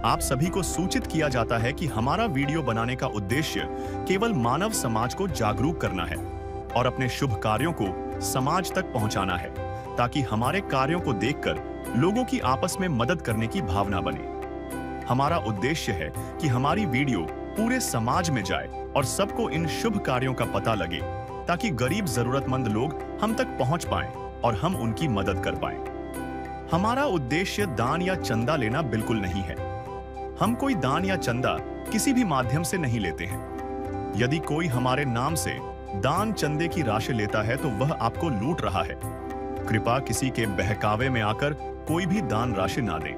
आप सभी को सूचित किया जाता है कि हमारा वीडियो बनाने का उद्देश्य केवल मानव समाज को जागरूक करना है और अपने शुभ कार्यों को समाज तक पहुंचाना है, ताकि हमारे कार्यों को देखकर लोगों की आपस में मदद करने की भावना बने। हमारा उद्देश्य है कि हमारी वीडियो पूरे समाज में जाए और सबको इन शुभ कार्यों का पता लगे, ताकि गरीब जरूरतमंद लोग हम तक पहुंच पाएं और हम उनकी मदद कर पाएं। हमारा उद्देश्य दान या चंदा लेना बिल्कुल नहीं है। हम कोई दान या चंदा किसी भी माध्यम से नहीं लेते हैं। यदि कोई हमारे नाम से दान चंदे की राशि लेता है तो वह आपको लूट रहा है। कृपया किसी के बहकावे में आकर कोई भी दान राशि ना दें।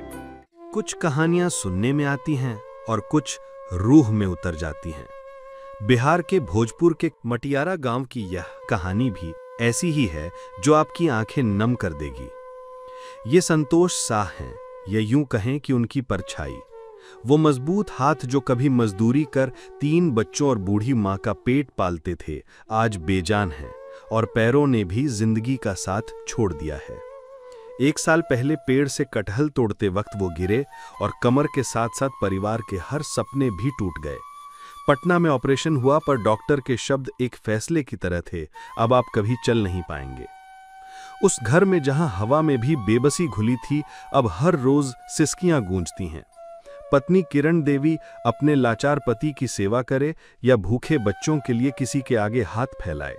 कुछ कहानियां सुनने में आती हैं और कुछ रूह में उतर जाती हैं। बिहार के भोजपुर के मटियारा गांव की यह कहानी भी ऐसी ही है जो आपकी आंखें नम कर देगी। ये संतोष शाह हैं, या यूं कहें कि उनकी परछाई। वो मजबूत हाथ जो कभी मजदूरी कर 3 बच्चों और बूढ़ी मां का पेट पालते थे, आज बेजान हैं और पैरों ने भी जिंदगी का साथ छोड़ दिया है। 1 साल पहले पेड़ से कटहल तोड़ते वक्त वो गिरे और कमर के साथ साथ परिवार के हर सपने भी टूट गए। पटना में ऑपरेशन हुआ, पर डॉक्टर के शब्द एक फैसले की तरह थे, अब आप कभी चल नहीं पाएंगे। उस घर में जहां हवा में भी बेबसी घुली थी, अब हर रोज सिसकियां गूंजती हैं। पत्नी किरण देवी अपने लाचार पति की सेवा करे या भूखे बच्चों के लिए किसी के आगे हाथ फैलाए।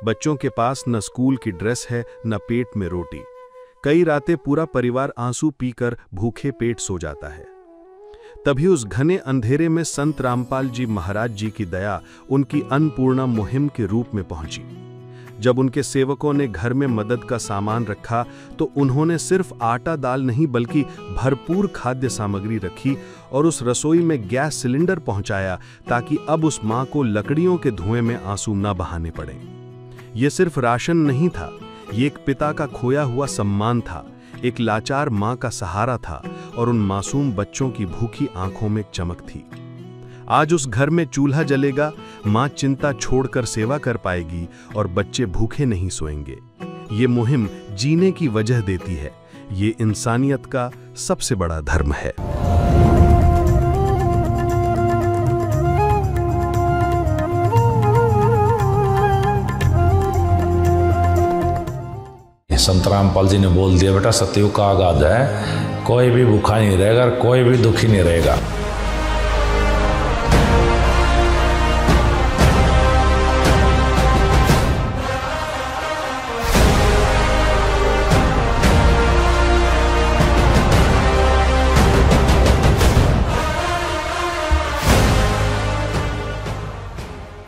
बच्चों के पास न स्कूल की ड्रेस है, न पेट में रोटी। कई रातें पूरा परिवार आंसू पीकर भूखे पेट सो जाता है। तभी उस घने अंधेरे में संत रामपाल जी महाराज जी की दया उनकी अन्नपूर्णा मुहिम के रूप में पहुंची। जब उनके सेवकों ने घर में मदद का सामान रखा तो उन्होंने सिर्फ आटा दाल नहीं बल्कि भरपूर खाद्य सामग्री रखी और उस रसोई में गैस सिलेंडर पहुंचाया, ताकि अब उस मां को लकड़ियों के धुएं में आंसू न बहाने पड़े। ये सिर्फ राशन नहीं था, ये एक पिता का खोया हुआ सम्मान था, एक लाचार मां का सहारा था और उन मासूम बच्चों की भूखी आंखों में चमक थी। आज उस घर में चूल्हा जलेगा, मां चिंता छोड़कर सेवा कर पाएगी और बच्चे भूखे नहीं सोएंगे। ये मुहिम जीने की वजह देती है। ये इंसानियत का सबसे बड़ा धर्म है। संत रामपाल जी ने बोल दिया, बेटा सतयुग का आगाज है, कोई भी भूखा नहीं रहेगा, कोई भी दुखी नहीं रहेगा।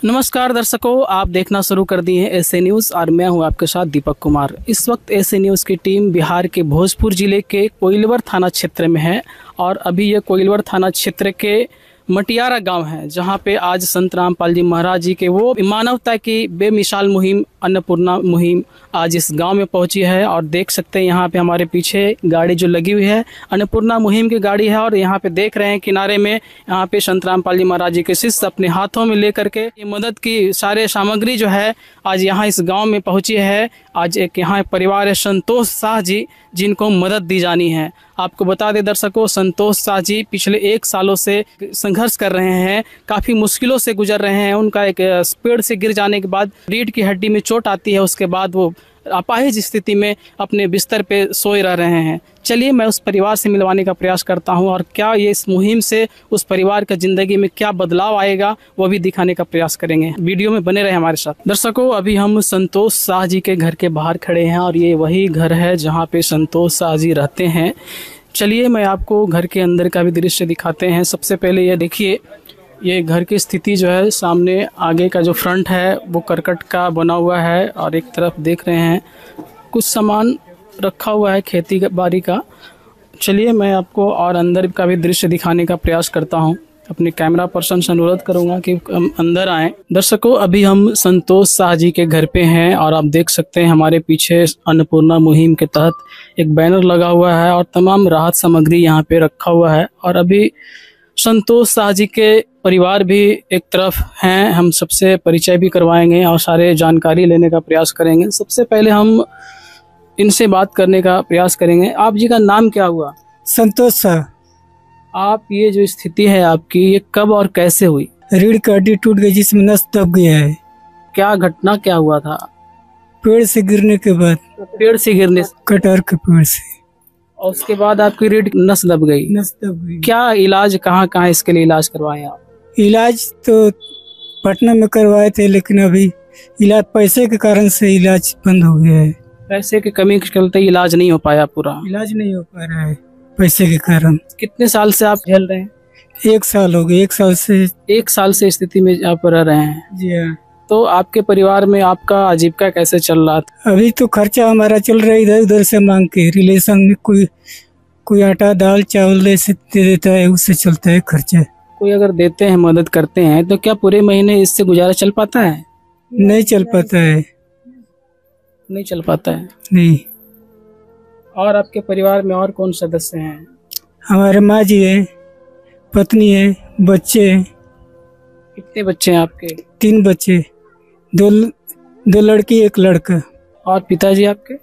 नमस्कार दर्शकों, आप देखना शुरू कर दिए हैं एसए न्यूज़ और मैं हूं आपके साथ दीपक कुमार। इस वक्त एसए न्यूज़ की टीम बिहार के भोजपुर जिले के कोइलवर थाना क्षेत्र में है और अभी ये कोइलवर थाना क्षेत्र के मटियारा गांव है, जहां पे आज संत रामपाल जी महाराज जी के वो मानवता की बेमिसाल मुहिम अन्नपूर्णा मुहिम आज इस गांव में पहुंची है। और देख सकते हैं यहाँ पे हमारे पीछे गाड़ी जो लगी हुई है अन्नपूर्णा मुहिम की गाड़ी है और यहाँ पे देख रहे हैं किनारे में यहाँ पे संत रामपाल जी महाराज जी के शिष्य अपने हाथों में लेकर के ये मदद की सारे सामग्री जो है आज यहाँ इस गाँव में पहुँची है। आज एक यहाँ परिवार है संतोष शाह जी, जिनको मदद दी जानी है। आपको बता दें दर्शकों, संतोष शाह जी पिछले 1 सालों से संघर्ष कर रहे हैं, काफ़ी मुश्किलों से गुजर रहे हैं। उनका एक पेड़ से गिर जाने के बाद रीढ़ की हड्डी में चोट आती है, उसके बाद वो अपाहिज स्थिति में अपने बिस्तर पे सोए रह रहे हैं। चलिए मैं उस परिवार से मिलवाने का प्रयास करता हूं और क्या ये इस मुहिम से उस परिवार का ज़िंदगी में क्या बदलाव आएगा वो भी दिखाने का प्रयास करेंगे। वीडियो में बने रहे हमारे साथ। दर्शकों, अभी हम संतोष शाह जी के घर के बाहर खड़े हैं और ये वही घर है जहाँ पे संतोष शाह जी रहते हैं। चलिए मैं आपको घर के अंदर का भी दृश्य दिखाते हैं। सबसे पहले ये देखिए, ये घर की स्थिति जो है, सामने आगे का जो फ्रंट है वो करकट का बना हुआ है और एक तरफ देख रहे हैं कुछ सामान रखा हुआ है खेती बाड़ी का। चलिए मैं आपको और अंदर का भी दृश्य दिखाने का प्रयास करता हूं। अपने कैमरा पर्सन से अनुरोध करूंगा कि हम अंदर आएं। दर्शकों, अभी हम संतोष शाह जी के घर पे हैं और आप देख सकते हैं हमारे पीछे अन्नपूर्णा मुहिम के तहत एक बैनर लगा हुआ है और तमाम राहत सामग्री यहाँ पे रखा हुआ है। और अभी संतोष शाह जी के परिवार भी एक तरफ हैं, हम सबसे परिचय भी करवाएंगे और सारे जानकारी लेने का प्रयास करेंगे। सबसे पहले हम इनसे बात करने का प्रयास करेंगे। आप जी का नाम क्या हुआ? संतोष शाह। आप ये जो स्थिति है आपकी, ये कब और कैसे हुई? रीढ़ की हड्डी टूट गई जिसमें नस दब गया है। क्या घटना क्या हुआ था? पेड़ से गिरने के बाद, पेड़ से गिरने से, कटहर के पेड़ से और उसके बाद आपकी रीढ़ नस दब गई। नस दब गई। क्या इलाज, कहाँ इसके लिए इलाज करवाए आप? इलाज तो पटना में करवाए थे, लेकिन अभी इलाज पैसे के कारण से इलाज बंद हो गया है। पैसे की कमी के चलते इलाज नहीं हो पाया पूरा? इलाज नहीं हो पा रहा है पैसे के कारण। कितने साल से आप झेल रहे हैं? 1 साल हो गए। 1 साल से। 1 साल से स्थिति में आप रह रहे हैं? जी हाँ। तो आपके परिवार में आपका आजीविका कैसे चल रहा था? अभी तो खर्चा हमारा चल रहा है इधर उधर से मांग के। रिलेशन में कोई आटा दाल चावल ऐसे दे देता है, उससे चलता है खर्चा। कोई अगर देते हैं, मदद करते हैं, तो क्या पूरे महीने इससे गुजारा चल पाता है? नहीं चल पाता है। नहीं चल पाता है। नहीं। और आपके परिवार में और कौन सदस्य हैं? हमारे माँ जी है, पत्नी है, बच्चे हैं। कितने बच्चे हैं आपके? 3 बच्चे, 2 लड़की 1 लड़का। और पिताजी आपके?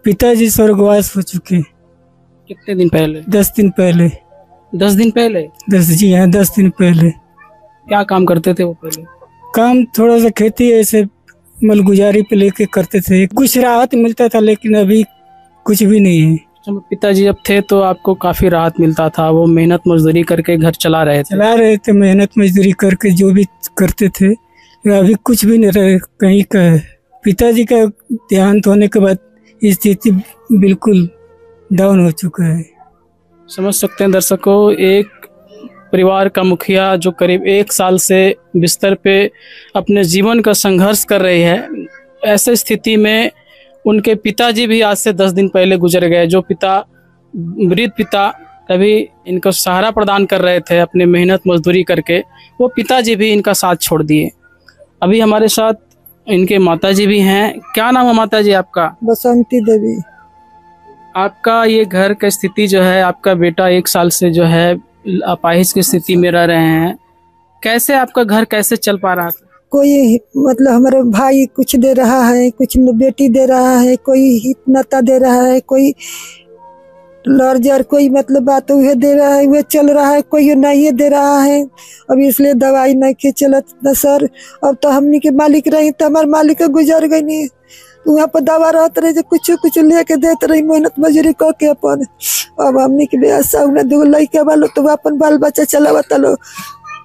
पिताजी स्वर्गवास हो चुके। कितने दिन पहले? 10 दिन पहले। 10 दिन पहले? 10 जी हाँ, 10 दिन पहले। क्या काम करते थे वो पहले? काम थोड़ा सा खेती ऐसे मलगुजारी पे लेके करते थे। कुछ राहत मिलता था, लेकिन अभी कुछ भी नहीं है। पिताजी जब थे तो आपको काफी राहत मिलता था, वो मेहनत मजदूरी करके घर चला रहे थे। मेहनत मजदूरी करके जो भी करते थे। अभी कुछ भी नहीं रहे कहीं का। पिताजी का देहांत होने के बाद स्थिति बिल्कुल डाउन हो चुका है। समझ सकते हैं दर्शकों, एक परिवार का मुखिया जो करीब 1 साल से बिस्तर पे अपने जीवन का संघर्ष कर रही है, ऐसे स्थिति में उनके पिताजी भी आज से 10 दिन पहले गुजर गए। जो वृद्ध पिता कभी इनको सहारा प्रदान कर रहे थे अपने मेहनत मजदूरी करके, वो पिताजी भी इनका साथ छोड़ दिए। अभी हमारे साथ इनके माताजी भी हैं। क्या नाम है माताजी आपका? बसंती देवी। आपका ये घर का स्थिति जो है, आपका बेटा 1 साल से जो है अपाहिज की स्थिति में रह रहे हैं, कैसे आपका घर कैसे चल पा रहा था? कोई मतलब हमारे भाई कुछ दे रहा है, कुछ बेटी दे रहा है, कोई हितनता दे रहा है, कोई लर्जर, कोई मतलब बात वह दे रहा है, वह चल रहा है, कोई नहीं दे रहा है। अब इसलिए दवाई नहीं के चलत न सर। अब तो हमनी के मालिक रही तो हमारे मालिक गुजर गई नहीं, तो वहाँ पर दवा रहते रहे, कुछ लेके देते रही, मेहनत मजूरी करके अपन। अब हमनी के बेसा 2 लड़का वालो तो अपन बाल बच्चा चलावता लो,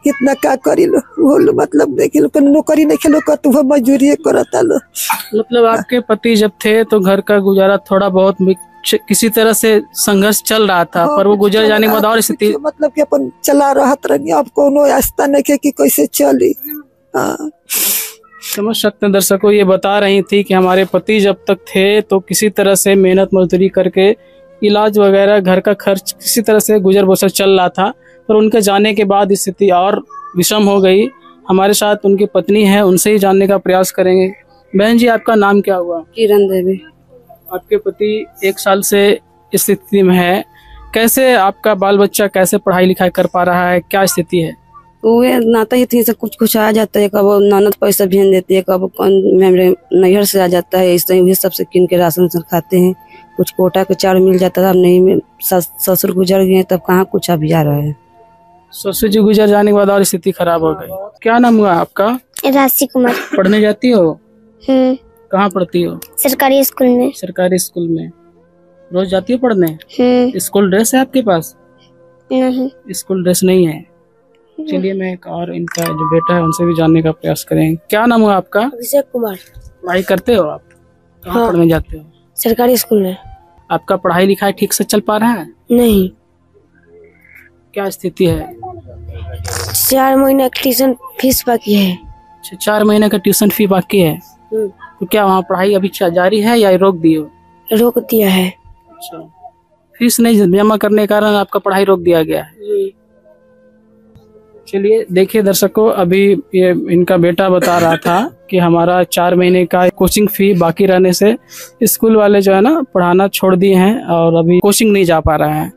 कितना का करी लो। वो मतलब देखी लो, नौकरी नहीं खेलो कर, तो मजदूरी करता लो। मतलब आपके पति जब थे तो घर का गुजारा थोड़ा बहुत किसी तरह से संघर्ष चल रहा था, पर वो गुजर जाने के बाद और स्थिति मतलब कि अपन चला रहत रही। अब कोनो रास्ता नहीं कि कैसे चली। हाँ। समझ सकते हैं दर्शकों, ये बता रही थी कि हमारे पति जब तक थे तो किसी तरह से मेहनत मजदूरी करके इलाज वगैरह, घर का खर्च किसी तरह से गुजर बसर चल रहा था, पर उनके जाने के बाद स्थिति और विषम हो गई। हमारे साथ उनकी पत्नी है, उनसे ही जानने का प्रयास करेंगे। बहन जी, आपका नाम क्या हुआ? किरण देवी। आपके पति 1 साल से इस स्थिति में है, कैसे आपका बाल बच्चा कैसे पढ़ाई लिखाई कर पा रहा है, क्या स्थिति है? वो नाता ही थी, कुछ आ जाता है, कब ननद पैसा भेज देती है, कब मेरे नैहर से आ जाता है, इस तरह सबसे किन के राशन खाते हैं। कुछ कोटा के चावल मिल जाता था, अब नहीं। ससुर गुजर गए तब कहाँ कुछ अभी आ रहा है। ससुर जी गुजर जाने के बाद और स्थिति खराब हो गई। क्या नाम हुआ आपका? राशि कुमार। पढ़ने जाती हो? कहाँ पढ़ती हो? सरकारी स्कूल में। सरकारी स्कूल में रोज जाती हो पढ़ने? स्कूल ड्रेस है आपके पास? नहीं, स्कूल ड्रेस नहीं है। चलिए मैं एक और इनका जो बेटा है उनसे भी जानने का प्रयास करेंगे। क्या नाम हुआ आपका? अभिषेक कुमार। पढ़ाई करते हो आप? कहाँ हाँ। पढ़ने जाते हो? सरकारी स्कूल में। आपका पढ़ाई लिखाई ठीक से चल पा रहा है? नहीं। क्या स्थिति है? 4 महीने की ट्यूशन फीस बाकी है। 4 महीने का ट्यूशन फी बाकी है। तो क्या वहाँ पढ़ाई अभी जारी है या रोक दिए हो? रोक दिया है। अच्छा, फीस नहीं जमा करने के कारण आपका पढ़ाई रोक दिया गया है। चलिए देखिए दर्शकों, अभी ये इनका बेटा बता रहा था कि हमारा 4 महीने का कोचिंग फी बाकी रहने से स्कूल वाले जो है ना पढ़ाना छोड़ दिए हैं और अभी कोचिंग नहीं जा पा रहा है।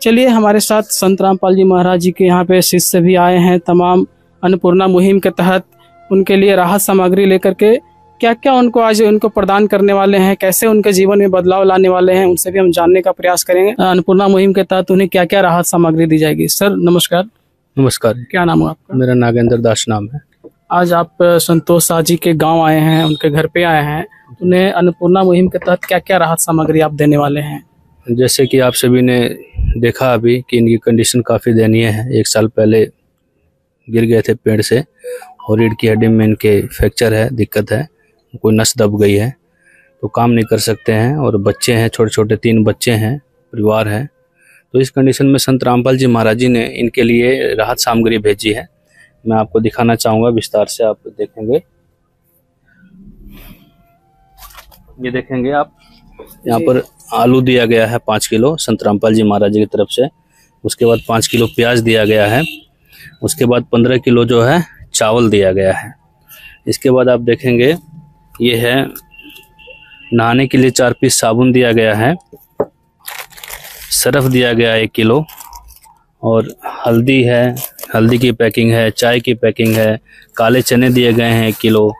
चलिए हमारे साथ संत रामपाल जी महाराज जी के यहाँ पे शिष्य भी आए हैं। तमाम अन्नपूर्णा मुहिम के तहत उनके लिए राहत सामग्री लेकर के क्या क्या उनको आज उनको प्रदान करने वाले हैं, कैसे उनके जीवन में बदलाव लाने वाले हैं, उनसे भी हम जानने का प्रयास करेंगे। अन्नपूर्णा मुहिम के तहत उन्हें क्या क्या राहत सामग्री दी जाएगी। सर नमस्कार। नमस्कार। क्या नाम है आपका? मेरा नागेंद्र दास नाम है। आज आप संतोष शाह जी के गांव आए हैं, उनके घर पे आए हैं, उन्हें अन्नपूर्णा मुहिम के तहत क्या क्या राहत सामग्री आप देने वाले हैं? जैसे कि आप सभी ने देखा अभी कि इनकी कंडीशन काफ़ी दयनीय है। 1 साल पहले गिर गए थे पेड़ से और रीढ़ की हड्डी में इनके फ्रैक्चर है, दिक्कत है, कोई नस दब गई है, तो काम नहीं कर सकते हैं और बच्चे हैं, छोटे छोटे 3 बच्चे हैं, परिवार है। तो इस कंडीशन में संत रामपाल जी महाराज जी ने इनके लिए राहत सामग्री भेजी है। मैं आपको दिखाना चाहूँगा, विस्तार से आप देखेंगे। ये देखेंगे आप, यहाँ पर आलू दिया गया है 5 किलो संत रामपाल जी महाराज जी की तरफ से। उसके बाद 5 किलो प्याज दिया गया है। उसके बाद 15 किलो जो है चावल दिया गया है। इसके बाद आप देखेंगे ये है नहाने के लिए 4 पीस साबुन दिया गया है, सरफ दिया गया है 1 किलो, और हल्दी है, हल्दी की पैकिंग है, चाय की पैकिंग है, काले चने दिए गए हैं 1 किलो,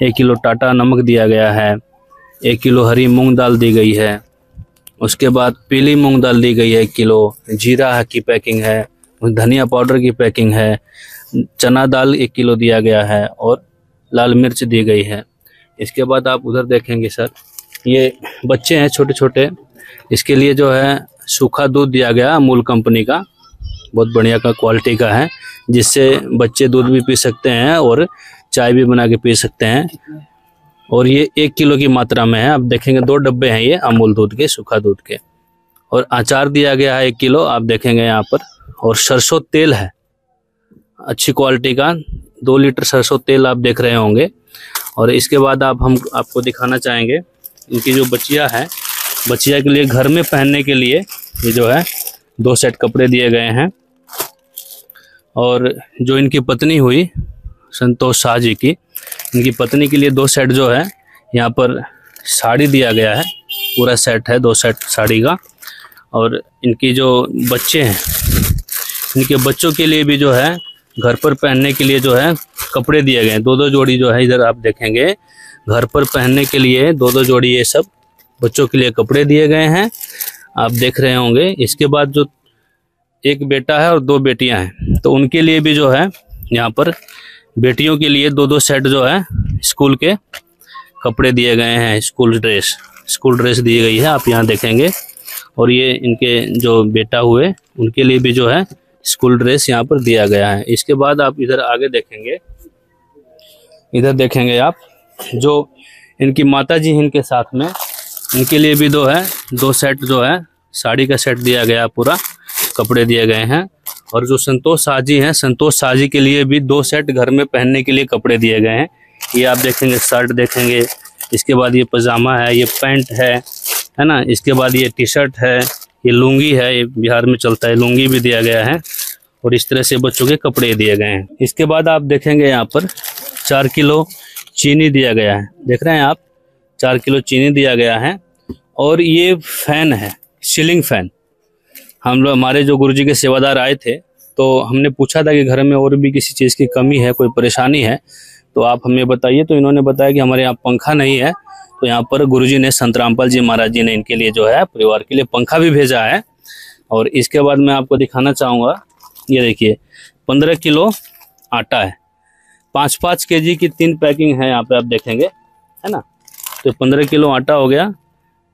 1 किलो टाटा नमक दिया गया है, 1 किलो हरी मूंग दाल दी गई है। उसके बाद पीली मूंग दाल दी गई है 1 किलो, जीरा की पैकिंग है, धनिया पाउडर की पैकिंग है, चना दाल 1 किलो दिया गया है और लाल मिर्च दी गई है। इसके बाद आप उधर देखेंगे सर, ये बच्चे हैं छोटे छोटे, इसके लिए जो है सूखा दूध दिया गया अमूल कंपनी का, बहुत बढ़िया का क्वालिटी का है, जिससे बच्चे दूध भी पी सकते हैं और चाय भी बना के पी सकते हैं। और ये 1 किलो की मात्रा में है। आप देखेंगे 2 डब्बे हैं ये अमूल दूध के, सूखा दूध के। और अचार दिया गया है 1 किलो, आप देखेंगे यहाँ पर। और सरसों तेल है अच्छी क्वालिटी का, 2 लीटर सरसों तेल आप देख रहे होंगे। और इसके बाद हम आपको दिखाना चाहेंगे इनकी जो बचिया है, बचिया के लिए घर में पहनने के लिए ये जो है 2 सेट कपड़े दिए गए हैं। और जो इनकी पत्नी हुई संतोष शाह जी की, इनकी पत्नी के लिए 2 सेट जो है यहाँ पर साड़ी दिया गया है, पूरा सेट है 2 सेट साड़ी का। और इनकी जो बच्चे हैं, इनके बच्चों के लिए भी जो है घर पर पहनने के लिए जो है कपड़े दिए गए हैं, 2-2 जोड़ी जो है, इधर आप देखेंगे घर पर पहनने के लिए 2-2 जोड़ी ये सब बच्चों के लिए कपड़े दिए गए हैं, आप देख रहे होंगे। इसके बाद जो 1 बेटा है और 2 बेटियां हैं, तो उनके लिए भी जो है यहाँ पर बेटियों के लिए 2-2 सेट जो है स्कूल के कपड़े दिए गए हैं, स्कूल ड्रेस दी गई है, आप यहाँ देखेंगे। और ये इनके जो बेटा हुए उनके लिए भी जो है स्कूल ड्रेस यहाँ पर दिया गया है। इसके बाद आप इधर आगे देखेंगे, इधर देखेंगे आप, जो इनकी माता जी इनके साथ में, इनके लिए भी 2 सेट जो है साड़ी का सेट दिया गया, पूरा कपड़े दिए गए हैं। और जो संतोष शाह जी हैं, संतोष शाह जी के लिए भी 2 सेट घर में पहनने के लिए कपड़े दिए गए हैं। ये आप देखेंगे, शर्ट देखेंगे, इसके बाद ये पजामा है, ये पैंट है ना, इसके बाद ये टी-शर्ट है, ये लुंगी है, ये बिहार में चलता है, लुंगी भी दिया गया है। और इस तरह से बच्चों के कपड़े दिए गए हैं। इसके बाद आप देखेंगे यहाँ पर 4 किलो चीनी दिया गया है, देख रहे हैं आप, 4 किलो चीनी दिया गया है। और ये फैन है, सीलिंग फैन। हम लोग, हमारे जो गुरुजी के सेवादार आए थे, तो हमने पूछा था कि घर में और भी किसी चीज़ की कमी है, कोई परेशानी है तो आप हमें बताइए। तो इन्होंने बताया कि हमारे यहाँ पंखा नहीं है। तो यहाँ पर गुरुजी ने, संत रामपाल जी महाराज जी ने इनके लिए जो है परिवार के लिए पंखा भी भेजा है। और इसके बाद मैं आपको दिखाना चाहूँगा, ये देखिए 15 किलो आटा है, 5-5 केजी की 3 पैकिंग है यहाँ पे, आप देखेंगे, है ना। तो 15 किलो आटा हो गया।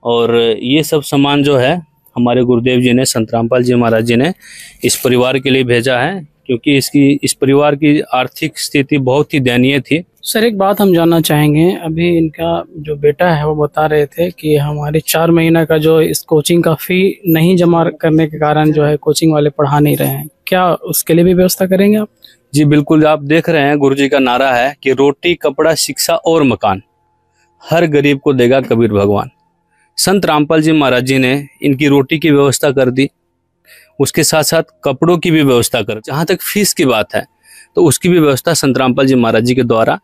और ये सब सामान जो है हमारे गुरुदेव जी ने, संत रामपाल जी महाराज जी ने इस परिवार के लिए भेजा है, क्योंकि इस परिवार की आर्थिक स्थिति बहुत ही दयनीय थी। सर एक बात हम जानना चाहेंगे, अभी इनका जो बेटा है वो बता रहे थे कि हमारे 4 महीना का जो इस कोचिंग का फी नहीं जमा करने के कारण जो है कोचिंग वाले पढ़ा नहीं रहे हैं, क्या उसके लिए भी व्यवस्था करेंगे आप? जी बिल्कुल, आप देख रहे हैं गुरुजी का नारा है कि रोटी कपड़ा शिक्षा और मकान हर गरीब को देगा कबीर भगवान। संत रामपाल जी महाराज जी ने इनकी रोटी की व्यवस्था कर दी, उसके साथ साथ कपड़ों की भी व्यवस्था कर, जहाँ तक फीस की बात है तो उसकी भी व्यवस्था संत रामपाल जी महाराज जी के द्वारा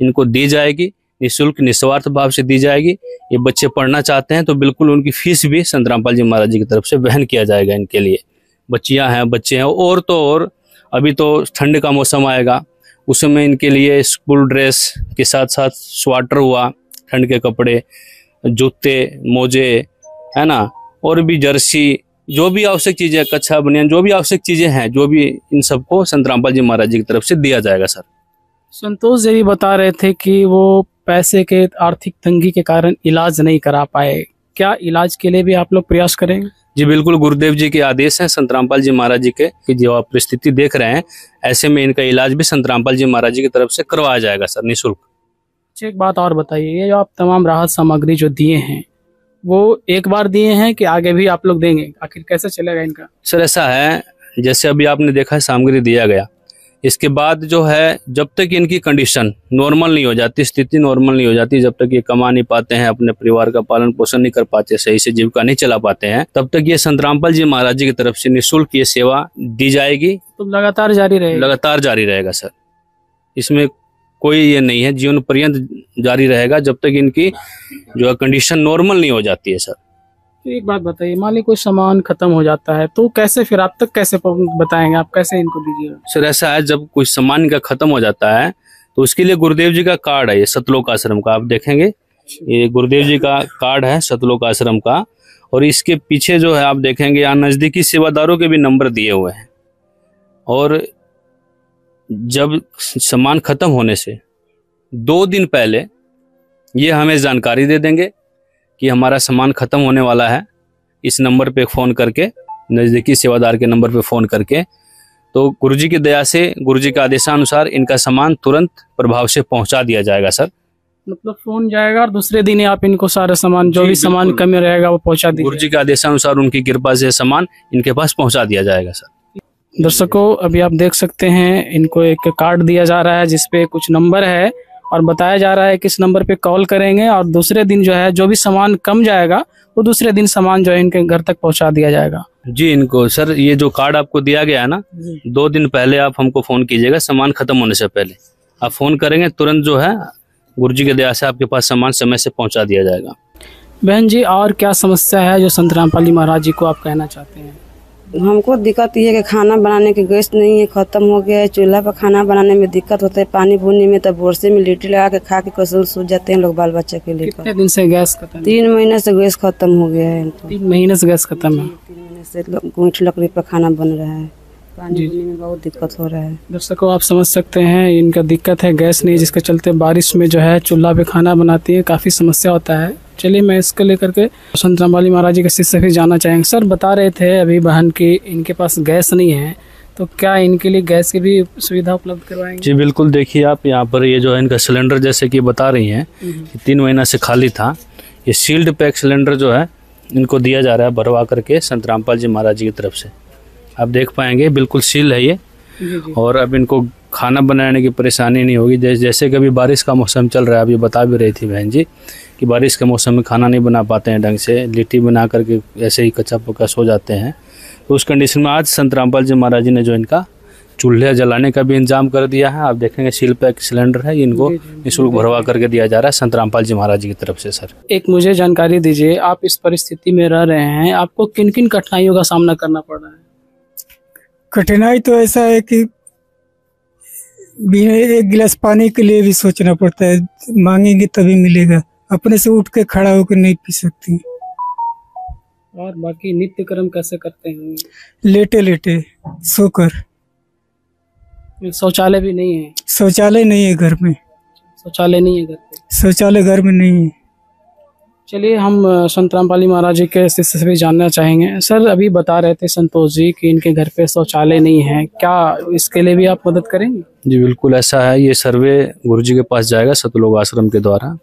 इनको दी जाएगी, निःशुल्क निस्वार्थ भाव से दी जाएगी। ये बच्चे पढ़ना चाहते हैं तो बिल्कुल उनकी फीस भी संत रामपाल जी महाराज जी की तरफ से वहन किया जाएगा इनके लिए। बच्चियां हैं, बच्चे हैं, और तो और अभी तो ठंड का मौसम आएगा, उसमें इनके लिए स्कूल ड्रेस के साथ साथ स्वेटर हुआ, ठंड के कपड़े, जूते, मोजे, है ना, और भी जर्सी, जो भी आवश्यक चीज़ें, कच्छा बनियान, जो भी आवश्यक चीज़ें हैं, जो भी इन सबको संत रामपाल जी महाराज जी की तरफ से दिया जाएगा सर। संतोष जी भी बता रहे थे कि वो पैसे के आर्थिक तंगी के कारण इलाज नहीं करा पाए, क्या इलाज के लिए भी आप लोग प्रयास करेंगे? जी बिल्कुल, गुरुदेव जी के आदेश हैं संत रामपाल जी महाराज जी के कि जो आप परिस्थिति देख रहे हैं, ऐसे में इनका इलाज भी संत रामपाल जी महाराज जी की तरफ से करवाया जाएगा सर, निःशुल्क। एक बात और बताइए, ये जो आप तमाम राहत सामग्री जो दिए हैं वो एक बार दिए हैं कि आगे भी आप लोग देंगे, आखिर कैसे चलेगा इनका? सर ऐसा है, जैसे अभी आपने देखा है सामग्री दिया गया, इसके बाद जो है जब तक इनकी कंडीशन नॉर्मल नहीं हो जाती, स्थिति नॉर्मल नहीं हो जाती, जब तक ये कमा नहीं पाते हैं, अपने परिवार का पालन पोषण नहीं कर पाते, सही से जीविका नहीं चला पाते हैं, तब तक ये संत रामपाल जी महाराज जी की तरफ से निःशुल्क ये सेवा दी जाएगी। तो लगातार जारी रहेगा? लगातार जारी रहेगा सर, इसमें कोई ये नहीं है, जीवन पर्यंत जारी रहेगा जब तक इनकी जो है कंडीशन नॉर्मल नहीं हो जाती है सर। तो एक बात बताइए, मान ली कोई सामान खत्म हो जाता है तो कैसे फिर आप तक कैसे बताएंगे, आप कैसे इनको दीजिएगा? सर ऐसा है, जब कोई सामान इनका खत्म हो जाता है तो उसके लिए गुरुदेव जी का कार्ड है, ये सतलोक आश्रम का, आप देखेंगे ये गुरुदेव जी का कार्ड है सतलोक आश्रम का, और इसके पीछे जो है आप देखेंगे यहाँ नजदीकी सेवादारों के भी नंबर दिए हुए हैं, और जब सामान खत्म होने से 2 दिन पहले ये हमें जानकारी दे देंगे कि हमारा सामान खत्म होने वाला है, इस नंबर पे फ़ोन करके, नज़दीकी सेवादार के नंबर पे फ़ोन करके, तो गुरुजी की दया से, गुरुजी के आदेशानुसार इनका सामान तुरंत प्रभाव से पहुंचा दिया जाएगा सर। मतलब फोन जाएगा और दूसरे दिन ही आप इनको सारा सामान, जो भी सामान कमी रहेगा वो पहुंचा दीजिए। गुरुजी के आदेशानुसार उनकी कृपा से सामान इनके पास पहुंचा दिया जाएगा सर। दर्शकों, अभी आप देख सकते हैं इनको एक कार्ड दिया जा रहा है जिसपे कुछ नंबर है और बताया जा रहा है कि इस नंबर पे कॉल करेंगे और दूसरे दिन जो है जो भी सामान कम जाएगा वो दूसरे दिन सामान जो है इनके घर तक पहुंचा दिया जाएगा। जी इनको सर, ये जो कार्ड आपको दिया गया है ना, 2 दिन पहले आप हमको फोन कीजिएगा, सामान खत्म होने से पहले आप फोन करेंगे, तुरंत जो है गुरुजी की दया से आपके पास सामान समय से पहुंचा दिया जाएगा। बहन जी, और क्या समस्या है जो संत रामपाल जी महाराज जी को आप कहना चाहते हैं? हमको दिक्कत ये है कि खाना बनाने की गैस नहीं है, खत्म हो गया है। चूल्हा पर खाना बनाने में दिक्कत होता है, पानी भूनने में तब बोरसे में लिट्टी लगा के खा के कसम सूझ जाते हैं लोग बाल बच्चे के लिए। कितने दिन से गैस खत्म? 3 महीने से गैस खत्म हो गया है। 3 महीने से गैस खत्म है? 3 महीने से गोईठ लकड़ी पर खाना बन रहा है, पानी भूनने में बहुत दिक्कत हो रहा है। दर्शकों, आप समझ सकते हैं इनका दिक्कत है, गैस नहीं, जिसके चलते बारिश में जो है चूल्हा पे खाना बनाती है, काफ़ी समस्या होता है। चलिए, मैं इसको लेकर के संत रामपाल जी महाराज जी के शिष्य भी जानना चाहेंगे। सर बता रहे थे अभी बहन की इनके पास गैस नहीं है, तो क्या इनके लिए गैस की भी सुविधा उपलब्ध करवाएंगे? जी बिल्कुल, देखिए आप यहाँ पर ये जो है इनका सिलेंडर जैसे कि बता रही हैं 3 महीना से खाली था, ये सील्ड पैक सिलेंडर जो है इनको दिया जा रहा है भरवा करके संत रामपाल जी महाराज जी की तरफ से। आप देख पाएंगे बिल्कुल सील है ये, और अब इनको खाना बनाने की परेशानी नहीं होगी। जैसे कि अभी बारिश का मौसम चल रहा है, अभी बता भी रही थी बहन जी कि बारिश के मौसम में खाना नहीं बना पाते हैं ढंग से, लिट्टी बना करके ऐसे ही कच्चा पक्का सो जाते हैं। तो उस कंडीशन में आज संत रामपाल जी महाराज जी ने जो इनका चूल्हे जलाने का भी इंतजाम कर दिया है। आप देखेंगे सील पैक सिलेंडर है, इनको निःशुल्क भरवा करके दिया जा रहा है संत रामपाल जी महाराज जी की तरफ से। सर एक मुझे जानकारी दीजिए, आप इस परिस्थिति में रह रहे हैं, आपको किन किन कठिनाइयों का सामना करना पड़ रहा है? कठिनाई तो ऐसा है कि बिना एक गिलास पानी के लिए भी सोचना पड़ता है, मांगेंगे तभी मिलेगा, अपने से उठ के खड़ा होकर नहीं पी सकती। और बाकी नित्य कर्म कैसे करते हैं? लेटे लेटे सोकर। शौचालय भी नहीं है? शौचालय नहीं है घर में। शौचालय नहीं है घर पे? शौचालय घर में नहीं है। चलिए, हम संत रामपाल जी महाराज जी के शिष्य से भी जानना चाहेंगे। सर अभी बता रहे थे संतोष जी कि इनके घर पे शौचालय नहीं है, क्या इसके लिए भी आप मदद करेंगे? जी बिल्कुल ऐसा है, ये सर्वे गुरुजी के पास जाएगा सतलोक आश्रम के द्वारा,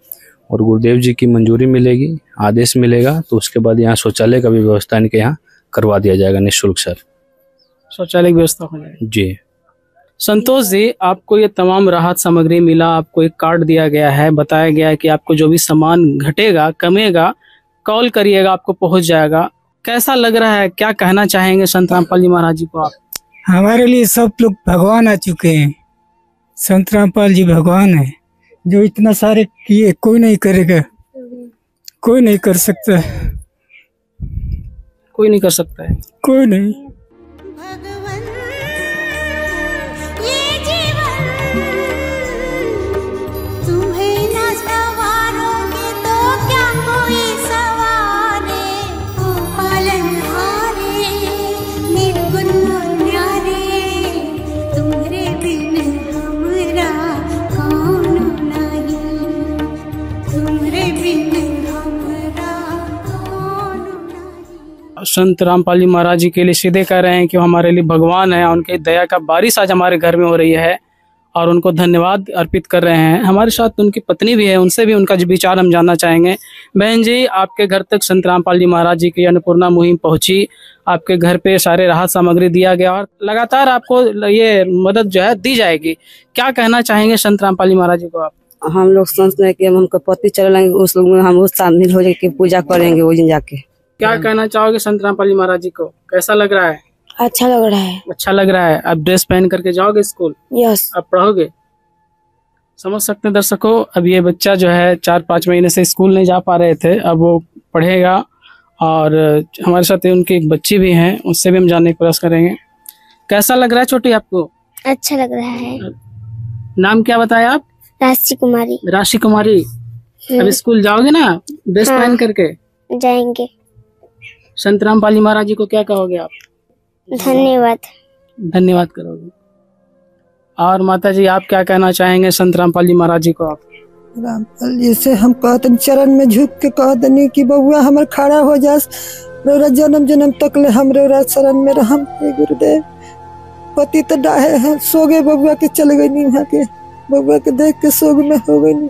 और गुरुदेव जी की मंजूरी मिलेगी, आदेश मिलेगा, तो उसके बाद यहाँ शौचालय का भी व्यवस्था इनके यहाँ करवा दिया जाएगा निःशुल्क। सर शौचालय की व्यवस्था हो जाएगी? जी। संतोष जी, आपको ये तमाम राहत सामग्री मिला, आपको एक कार्ड दिया गया है, बताया गया है कि आपको जो भी सामान घटेगा, कमेगा, कॉल करिएगा, आपको पहुंच जाएगा। कैसा लग रहा है, क्या कहना चाहेंगे संत रामपाल जी महाराज जी को आप? हमारे लिए सब लोग भगवान आ चुके हैं। संत रामपाल जी भगवान है, जो इतना सारे किए, कोई नहीं करेगा, कोई नहीं कर सकता, कोई नहीं कर सकता है, कोई नहीं। भगवान ये जीवन संत रामपाल जी महाराज जी के लिए सीधे कह रहे हैं कि वो हमारे लिए भगवान है, उनकी दया का बारिश आज हमारे घर में हो रही है और उनको धन्यवाद अर्पित कर रहे हैं। हमारे साथ उनकी पत्नी भी है, उनसे भी उनका विचार हम जानना चाहेंगे। बहन जी, आपके घर तक संत रामपाल जी महाराज जी की अन्नपूर्णा मुहिम पहुंची, आपके घर पे सारे राहत सामग्री दिया गया और लगातार आपको ये मदद जो है दी जाएगी। क्या कहना चाहेंगे संत रामपाल जी महाराज जी को आप? हम लोग सोच रहे हैं कि हमको पति चलेंगे, उस लोग में हम उस शामिल हो जाके पूजा करेंगे वो दिन जाके। क्या कहना चाहोगे संत रामपाल जी महाराज जी को? कैसा लग रहा है? अच्छा लग रहा है। अच्छा लग रहा है। अब ड्रेस पहन करके जाओगे स्कूल? यस। अब पढ़ोगे? समझ सकते हैं दर्शकों, अब ये बच्चा जो है 4-5 महीने से स्कूल नहीं जा पा रहे थे, अब वो पढ़ेगा। और हमारे साथ उनकी एक बच्ची भी है, उससे भी हम जानने का प्रयास करेंगे। कैसा लग रहा है छोटी आपको? अच्छा लग रहा है। नाम क्या बताया आप? राशि कुमारी। राशि कुमारी। अब स्कूल जाओगे ना ड्रेस हाँ। पहन करके? जाएंगे। संत रामपाल जी महाराज जी को क्या कहोगे आप? धन्यवाद। धन्यवाद करोगे। और माता जी, आप क्या कहना चाहेंगे संत रामपाल जी महाराज जी को आप? रामपाल जी से हम कहते चरण में झुक के कहते कि बबुआ हमर खड़ा हो जास, रोरा जन्म जन्म तक ले हम रोरा शरण में रहम। हे गुरुदेव, पति तो डाहे हैं, सो गए बबुआ के, चल गई नहीं वहाँ के, बबुआ के देख के सोग में हो गई नहीं,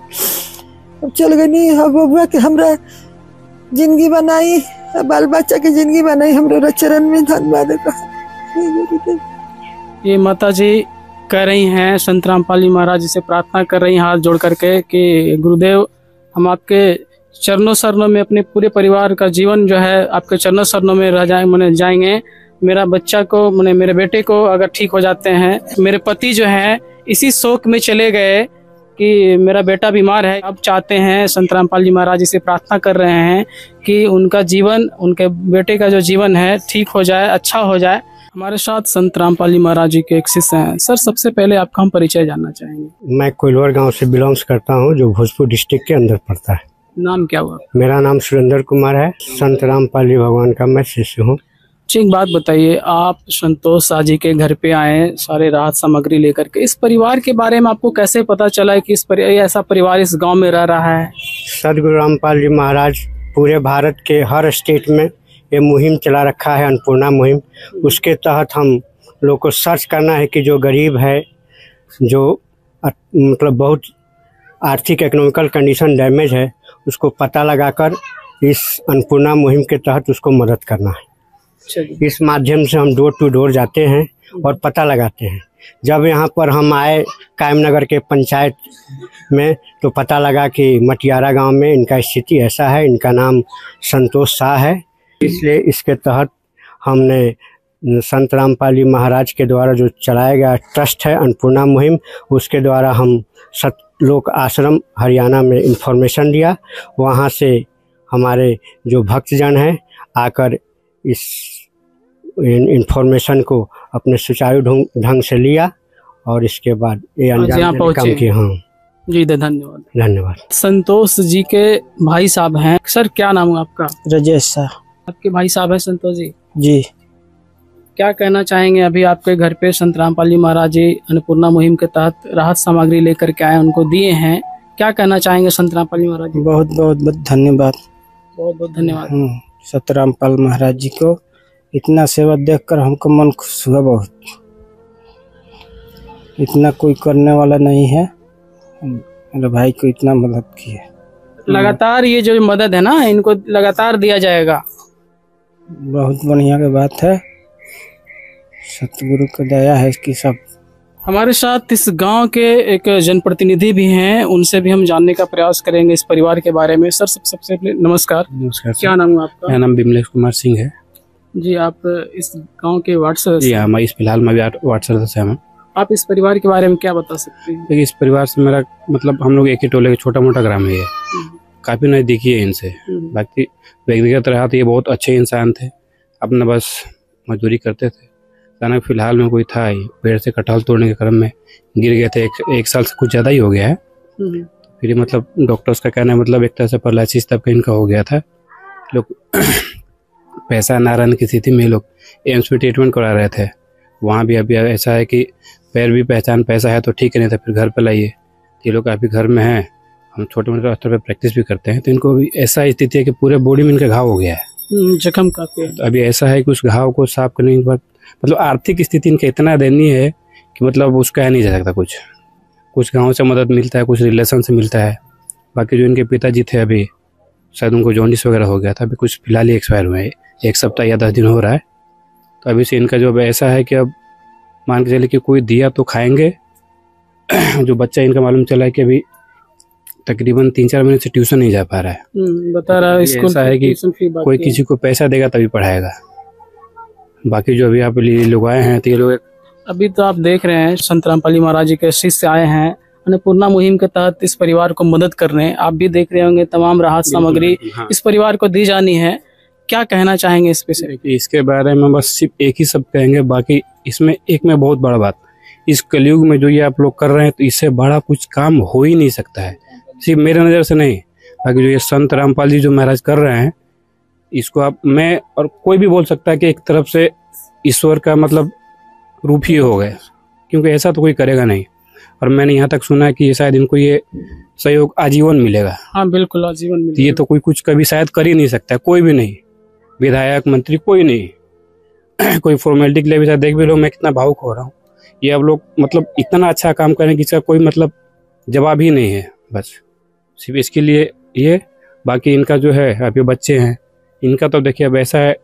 अब चल गई नहीं। अब बबुआ के हमरा जिंदगी बनाई, बाल बच्चा की जिंदगी बनाई, हम रोरा चरण में धन्यवाद। हे गुरुदेव। ये माता जी कह रही हैं, संत रामपाल जी महाराज जी से प्रार्थना कर रही हैं हाथ जोड़ करके कि गुरुदेव, हम आपके चरणों शरणों में अपने पूरे परिवार का जीवन जो है आपके चरणों शरणों में रह जाएंगे। मेरा बच्चा को, मेरे बेटे को अगर ठीक हो जाते हैं, मेरे पति जो है इसी शोक में चले गए कि मेरा बेटा बीमार है, अब चाहते हैं, संत रामपाल जी महाराज जी से प्रार्थना कर रहे हैं कि उनका जीवन, उनके बेटे का जो जीवन है ठीक हो जाए, अच्छा हो जाए। हमारे साथ संत रामपाल जी महाराज जी के एक शिष्य हैं। सर, सबसे पहले आपका हम परिचय जानना चाहेंगे। मैं कोइलवर गांव से बिलोंग्स करता हूं, जो भोजपुर डिस्ट्रिक्ट के अंदर पड़ता है। नाम क्या हुआ? मेरा नाम सुरेंद्र कुमार है। संत रामपाल जी भगवान का मैं शिष्य हूं। एक बात बताइए, आप संतोष शाह जी के घर पे आए सारे राहत सामग्री लेकर के, इस परिवार के बारे में आपको कैसे पता चला है कि ऐसा परिवार इस गाँव में रह रहा है? सदगुरु रामपाल जी महाराज पूरे भारत के हर स्टेट में ये मुहिम चला रखा है, अन्नपूर्णा मुहिम। उसके तहत हम लोग को सर्च करना है कि जो गरीब है, जो मतलब बहुत आर्थिक इकोनॉमिकल कंडीशन डैमेज है, उसको पता लगाकर इस अन्नपूर्णा मुहिम के तहत उसको मदद करना है। इस माध्यम से हम डोर टू डोर जाते हैं और पता लगाते हैं। जब यहाँ पर हम आए कायमनगर के पंचायत में, तो पता लगा कि मटियारा गांव में इनका स्थिति ऐसा है, इनका नाम संतोष शाह है। इसलिए इसके तहत हमने संत रामपाल जी महाराज के द्वारा जो चलाया गया ट्रस्ट है अन्नपूर्णा मुहिम, उसके द्वारा हम सतलोक आश्रम हरियाणा में इंफॉर्मेशन दिया। वहाँ से हमारे जो भक्तजन हैं आकर इस इंफॉर्मेशन को अपने सुचारू ढंग से लिया और इसके बाद ये अंजाम काम किया। हाँ जी, धन्यवाद। धन्यवाद। संतोष जी के भाई साहब हैं। सर, क्या नाम है आपका? राजेश शाह। आपके भाई साहब है संतोष जी? जी। क्या कहना चाहेंगे? अभी आपके घर पे संत रामपाल जी महाराज जी अन्नपूर्णा मुहिम के तहत राहत सामग्री लेकर के आए, उनको दिए हैं। क्या कहना चाहेंगे संत रामपाल जी महाराज जी? बहुत बहुत धन्यवाद। बहुत बहुत धन्यवाद। संत रामपाल महाराज जी को इतना सेवा देखकर हमको मन खुश हुआ बहुत। इतना कोई करने वाला नहीं है, मेरे भाई को इतना मदद की है। लगातार ये जो मदद है ना, इनको लगातार दिया जाएगा। बहुत बढ़िया की बात है, सतगुरु की दया है इसकी सब। हमारे साथ इस गांव के एक जनप्रतिनिधि भी हैं, उनसे भी हम जानने का प्रयास करेंगे इस परिवार के बारे में। सर, सबसे पहले नमस्कार। नमस्कार। क्या नाम है आपका? मेरा नाम बिमलेश कुमार सिंह है। जी, आप इस गांव के वार्ड सदस्य? जी हाँ, मैं इस फिलहाल मैं वार्ड सदस्य हूँ। आप इस परिवार के बारे में क्या बता सकते हैं? देखिए, इस परिवार से मेरा मतलब हम लोग एक ही टोले का छोटा मोटा ग्राम है, काफी नजदीकी है इनसे। बाकी व्यक्तिगत रहा तो ये बहुत अच्छे इंसान थे, अपना बस मजदूरी करते थे। अचानक फिलहाल में कोई था, पेड़ से कटहल तोड़ने के क्रम में गिर गए थे। एक साल से कुछ ज्यादा ही हो गया है। फिर मतलब डॉक्टर्स का कहना है मतलब एक तरह से पैरालिसिस तब का इनका हो गया था। लोग पैसा ना रहने की स्थिति में लोग एम्स में ट्रीटमेंट करा रहे थे। वहाँ भी अभी ऐसा है कि पैर भी पहचान पैसा है तो ठीक है, नहीं तो फिर घर पे लाइए। ये लोग काफ़ी घर में हैं, हम छोटे मोटे स्तर पर प्रैक्टिस भी करते हैं, तो इनको भी ऐसा स्थिति है कि पूरे बॉडी में इनका घाव हो गया है। जख्म काफी है। तो अभी ऐसा है कि उस घाव को साफ करने के बाद मतलब आर्थिक स्थिति इनका इतना दयनीय है कि मतलब उसका है नहीं जा सकता। कुछ गाँव से मदद मिलता है, कुछ रिलेशन से मिलता है। बाकी जो इनके पिताजी थे अभी शायद उनको जॉन्डिस वगैरह हो गया था, अभी कुछ फिलहाल ही एक्सपायर हुए हैं, 1 सप्ताह या 10 दिन हो रहा है। तो अभी से इनका जो अब ऐसा है कि अब मान के चले कि कोई दिया तो खाएंगे। जो बच्चा इनका मालूम चला है कि अभी तकरीबन 3-4 महीने से ट्यूशन नहीं जा पा रहा है। बता रहा है स्कूल ऐसा है कि कोई किसी को पैसा देगा तभी पढ़ाएगा। बाकी जो अभी आप लोग आए हैं तो ये लोग अभी तो आप देख रहे हैं संत रामपाल जी महाराज जी के शिष्य आए हैं अन्नपूर्णा मुहिम के तहत इस परिवार को मदद करने। आप भी देख रहे होंगे तमाम राहत सामग्री इस परिवार को दी जानी है। क्या कहना चाहेंगे इस पे से? इसके बारे में बस सिर्फ एक ही शब्द कहेंगे। बाकी इसमें एक में बहुत बड़ा बात, इस कलयुग में जो ये आप लोग कर रहे हैं तो इससे बड़ा कुछ काम हो ही नहीं सकता है, सिर्फ मेरे नज़र से नहीं। बाकी जो ये संत रामपाल जी जो महाराज कर रहे हैं इसको आप मैं और कोई भी बोल सकता है कि एक तरफ से ईश्वर का मतलब रूप ही हो गया, क्योंकि ऐसा तो कोई करेगा नहीं। और मैंने यहाँ तक सुना है कि शायद इनको ये सहयोग आजीवन मिलेगा। हाँ बिल्कुल आजीवन मिलेगा। ये तो कोई कुछ कभी शायद कर ही नहीं सकता, कोई भी नहीं, विधायक मंत्री कोई नहीं। कोई फॉर्मेलिटी के लिए भी शायद देख भी लो मैं कितना भावुक हो रहा हूँ। ये अब लोग मतलब इतना अच्छा काम करें कि इसका कोई मतलब जवाब ही नहीं है। बस सिर्फ इसके लिए ये, बाकी इनका जो है अभी बच्चे हैं इनका तो देखिए अब ऐसा है,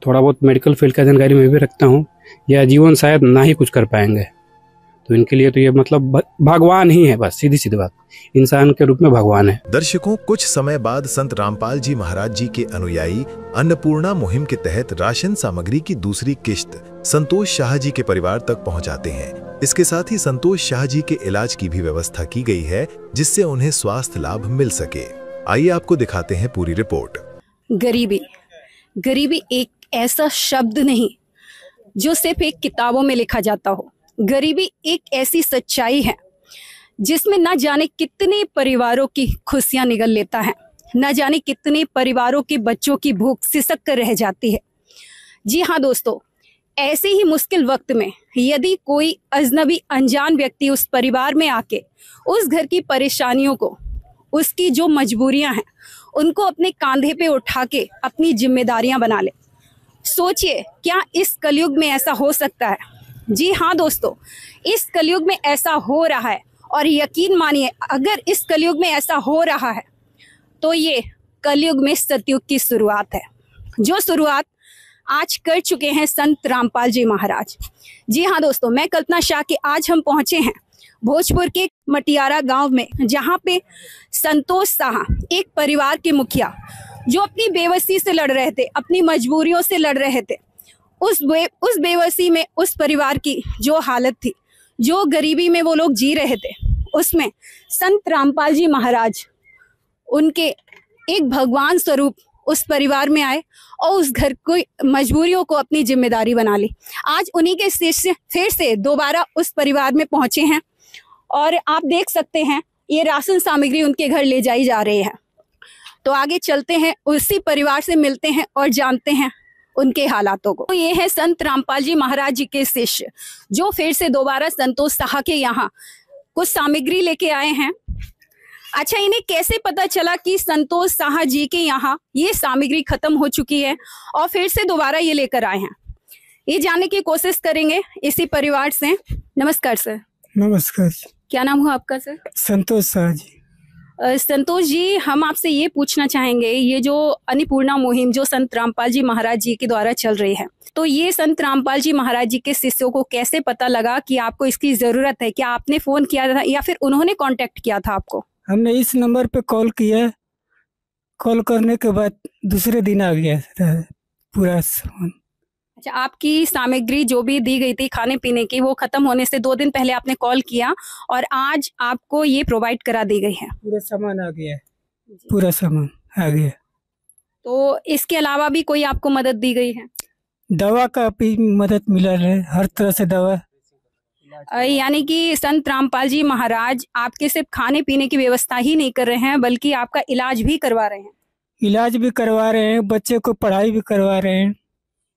थोड़ा बहुत मेडिकल फील्ड का जानकारी मैं भी रखता हूँ, ये आजीवन शायद ना ही कुछ कर पाएंगे। तो इनके लिए तो ये मतलब भगवान ही है, बस सीधी सीधी बात, इंसान के रूप में भगवान है। दर्शकों, कुछ समय बाद संत रामपाल जी महाराज जी के अनुयायी अन्नपूर्णा मुहिम के तहत राशन सामग्री की दूसरी किश्त संतोष शाह जी के परिवार तक पहुंचाते हैं। इसके साथ ही संतोष शाह जी के इलाज की भी व्यवस्था की गई है, जिससे उन्हें स्वास्थ्य लाभ मिल सके। आइए आपको दिखाते हैं पूरी रिपोर्ट। गरीबी एक ऐसा शब्द नहीं जो सिर्फ एक किताबों में लिखा जाता हो। गरीबी एक ऐसी सच्चाई है जिसमें न जाने कितने परिवारों की खुशियां निगल लेता है, न जाने कितने परिवारों के बच्चों की भूख सिसक कर रह जाती है। जी हाँ दोस्तों, ऐसे ही मुश्किल वक्त में यदि कोई अजनबी अनजान व्यक्ति उस परिवार में आके उस घर की परेशानियों को, उसकी जो मजबूरियां हैं उनको अपने कांधे पे उठा के अपनी जिम्मेदारियां बना ले, सोचिए क्या इस कलयुग में ऐसा हो सकता है? जी हाँ दोस्तों, इस कलयुग में ऐसा हो रहा है। और यकीन मानिए, अगर इस कलयुग में ऐसा हो रहा है तो ये कलयुग में सतयुग की शुरुआत है, जो शुरुआत आज कर चुके हैं संत रामपाल जी महाराज। जी हाँ दोस्तों, मैं कल्पना शाह के आज हम पहुंचे हैं भोजपुर के मटियारा गांव में, जहां पे संतोष शाह एक परिवार के मुखिया जो अपनी बेबसी से लड़ रहे थे, अपनी मजबूरियों से लड़ रहे थे, उस बेबसी में उस परिवार की जो हालत थी, जो गरीबी में वो लोग जी रहे थे, उसमें संत रामपाल जी महाराज उनके एक भगवान स्वरूप उस परिवार में आए और उस घर को मजबूरियों को अपनी जिम्मेदारी बना ली। आज उन्हीं के शिष्य फिर से दोबारा उस परिवार में पहुंचे हैं और आप देख सकते हैं ये राशन सामग्री उनके घर ले जाई जा रही है। तो आगे चलते हैं, उसी परिवार से मिलते हैं और जानते हैं उनके हालातों को। तो ये है संत रामपाल जी महाराज जी के शिष्य जो फिर से दोबारा संतोष शाह के यहाँ कुछ सामग्री लेके आए हैं। अच्छा, इन्हें कैसे पता चला कि संतोष शाह जी के यहाँ ये सामग्री खत्म हो चुकी है और फिर से दोबारा ये लेकर आए हैं, ये जानने की कोशिश करेंगे इसी परिवार से। नमस्कार सर। नमस्कार। क्या नाम हुआ आपका सर? संतोष शाह जी। संतोष जी, हम आपसे ये पूछना चाहेंगे, ये जो अन्नपूर्णा मुहिम जो संत रामपाल जी महाराज जी के द्वारा चल रही है, तो ये संत रामपाल जी महाराज जी के शिष्यों को कैसे पता लगा कि आपको इसकी जरूरत है? क्या आपने फोन किया था या फिर उन्होंने कांटेक्ट किया था आपको? हमने इस नंबर पे कॉल किया, कॉल करने के बाद दूसरे दिन आ गया था पूरा सामान। अच्छा, आपकी सामग्री जो भी दी गई थी खाने पीने की, वो खत्म होने से 2 दिन पहले आपने कॉल किया और आज आपको ये प्रोवाइड करा दी गई है। पूरा सामान आ गया, पूरा सामान आ गया। तो इसके अलावा भी कोई आपको मदद दी गई है? दवा का भी मदद मिला है, हर तरह से दवा। यानी कि संत रामपाल जी महाराज आपके सिर्फ खाने पीने की व्यवस्था ही नहीं कर रहे हैं, बल्कि आपका इलाज भी करवा रहे हैं। इलाज भी करवा रहे हैं, बच्चे को पढ़ाई भी करवा रहे हैं।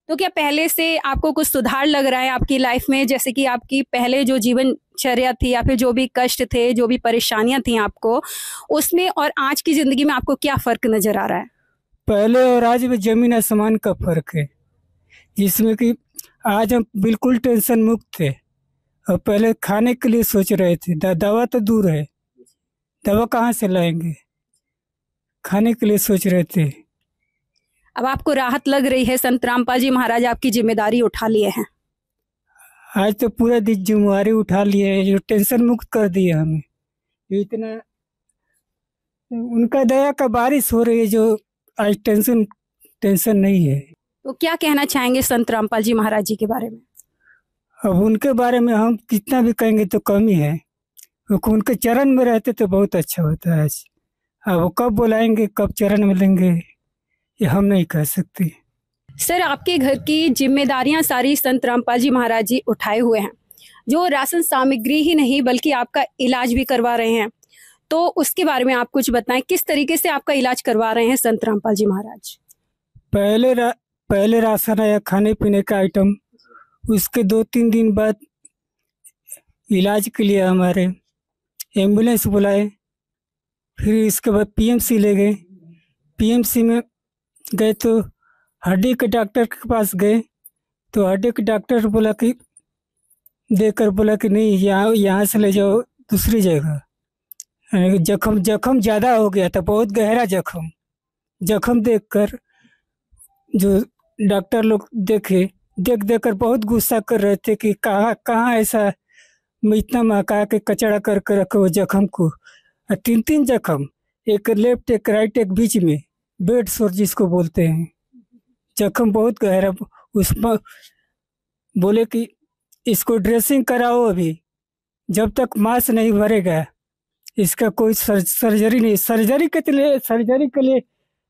तो क्या पहले से आपको कुछ सुधार लग रहा है आपकी लाइफ में? जैसे कि आपकी पहले जो जीवनचर्या थी या फिर जो भी कष्ट थे, जो भी परेशानियां थी आपको, उसमें और आज की जिंदगी में आपको क्या फर्क नजर आ रहा है? पहले और आज में जमीन आसमान का फर्क है, जिसमें कि आज हम बिल्कुल टेंशन मुक्त थे और पहले खाने के लिए सोच रहे थे। दवा तो दूर है, दवा कहाँ से लाएंगे, खाने के लिए सोच रहे थे। अब आपको राहत लग रही है, संत रामपाल जी महाराज आपकी जिम्मेदारी उठा लिए हैं। आज तो पूरा दिन जिम्मेवारी उठा लिए है, जो टेंशन मुक्त कर दिया हमें। इतना उनका दया का बारिश हो रही है, जो आज टेंशन नहीं है। तो क्या कहना चाहेंगे संत रामपाल जी महाराज जी के बारे में? अब उनके बारे में हम कितना भी कहेंगे तो कम ही है, क्योंकि उनके चरण में रहते तो बहुत अच्छा होता है। आज अब वो कब बुलाएंगे, कब चरण में लेंगे, ये हम नहीं कह सकते। सर, आपके घर की जिम्मेदारियां सारी संत रामपाल जी महाराज जी उठाए हुए हैं, जो राशन सामग्री ही नहीं बल्कि आपका इलाज भी करवा रहे हैं। तो उसके बारे में आप कुछ बताएं, किस तरीके से आपका इलाज करवा रहे हैं संत रामपाल जी महाराज? पहले राशन आया, खाने पीने का आइटम, उसके 2-3 दिन बाद इलाज के लिए हमारे एम्बुलेंस बुलाए, फिर इसके बाद पीएमसी ले गए। पीएमसी में गए तो हड्डी के डॉक्टर के पास गए, तो हड्डी के डॉक्टर बोला कि देखकर बोला कि नहीं, यहाँ से ले जाओ दूसरी जगह। जख्म ज़्यादा हो गया था, बहुत गहरा जख्म देखकर जो डॉक्टर लोग देख कर बहुत गुस्सा कर रहे थे कि कहाँ ऐसा इतना महका के कचड़ा करके रखे वो जख्म को। 3 जख्म, एक लेफ्ट एक राइट एक बीच में, बेड सोर जिसको बोलते हैं, जख्म बहुत गहरा। उसमें बोले कि इसको ड्रेसिंग कराओ, अभी जब तक मांस नहीं भरेगा इसका कोई सर्जरी नहीं। सर्जरी के लिए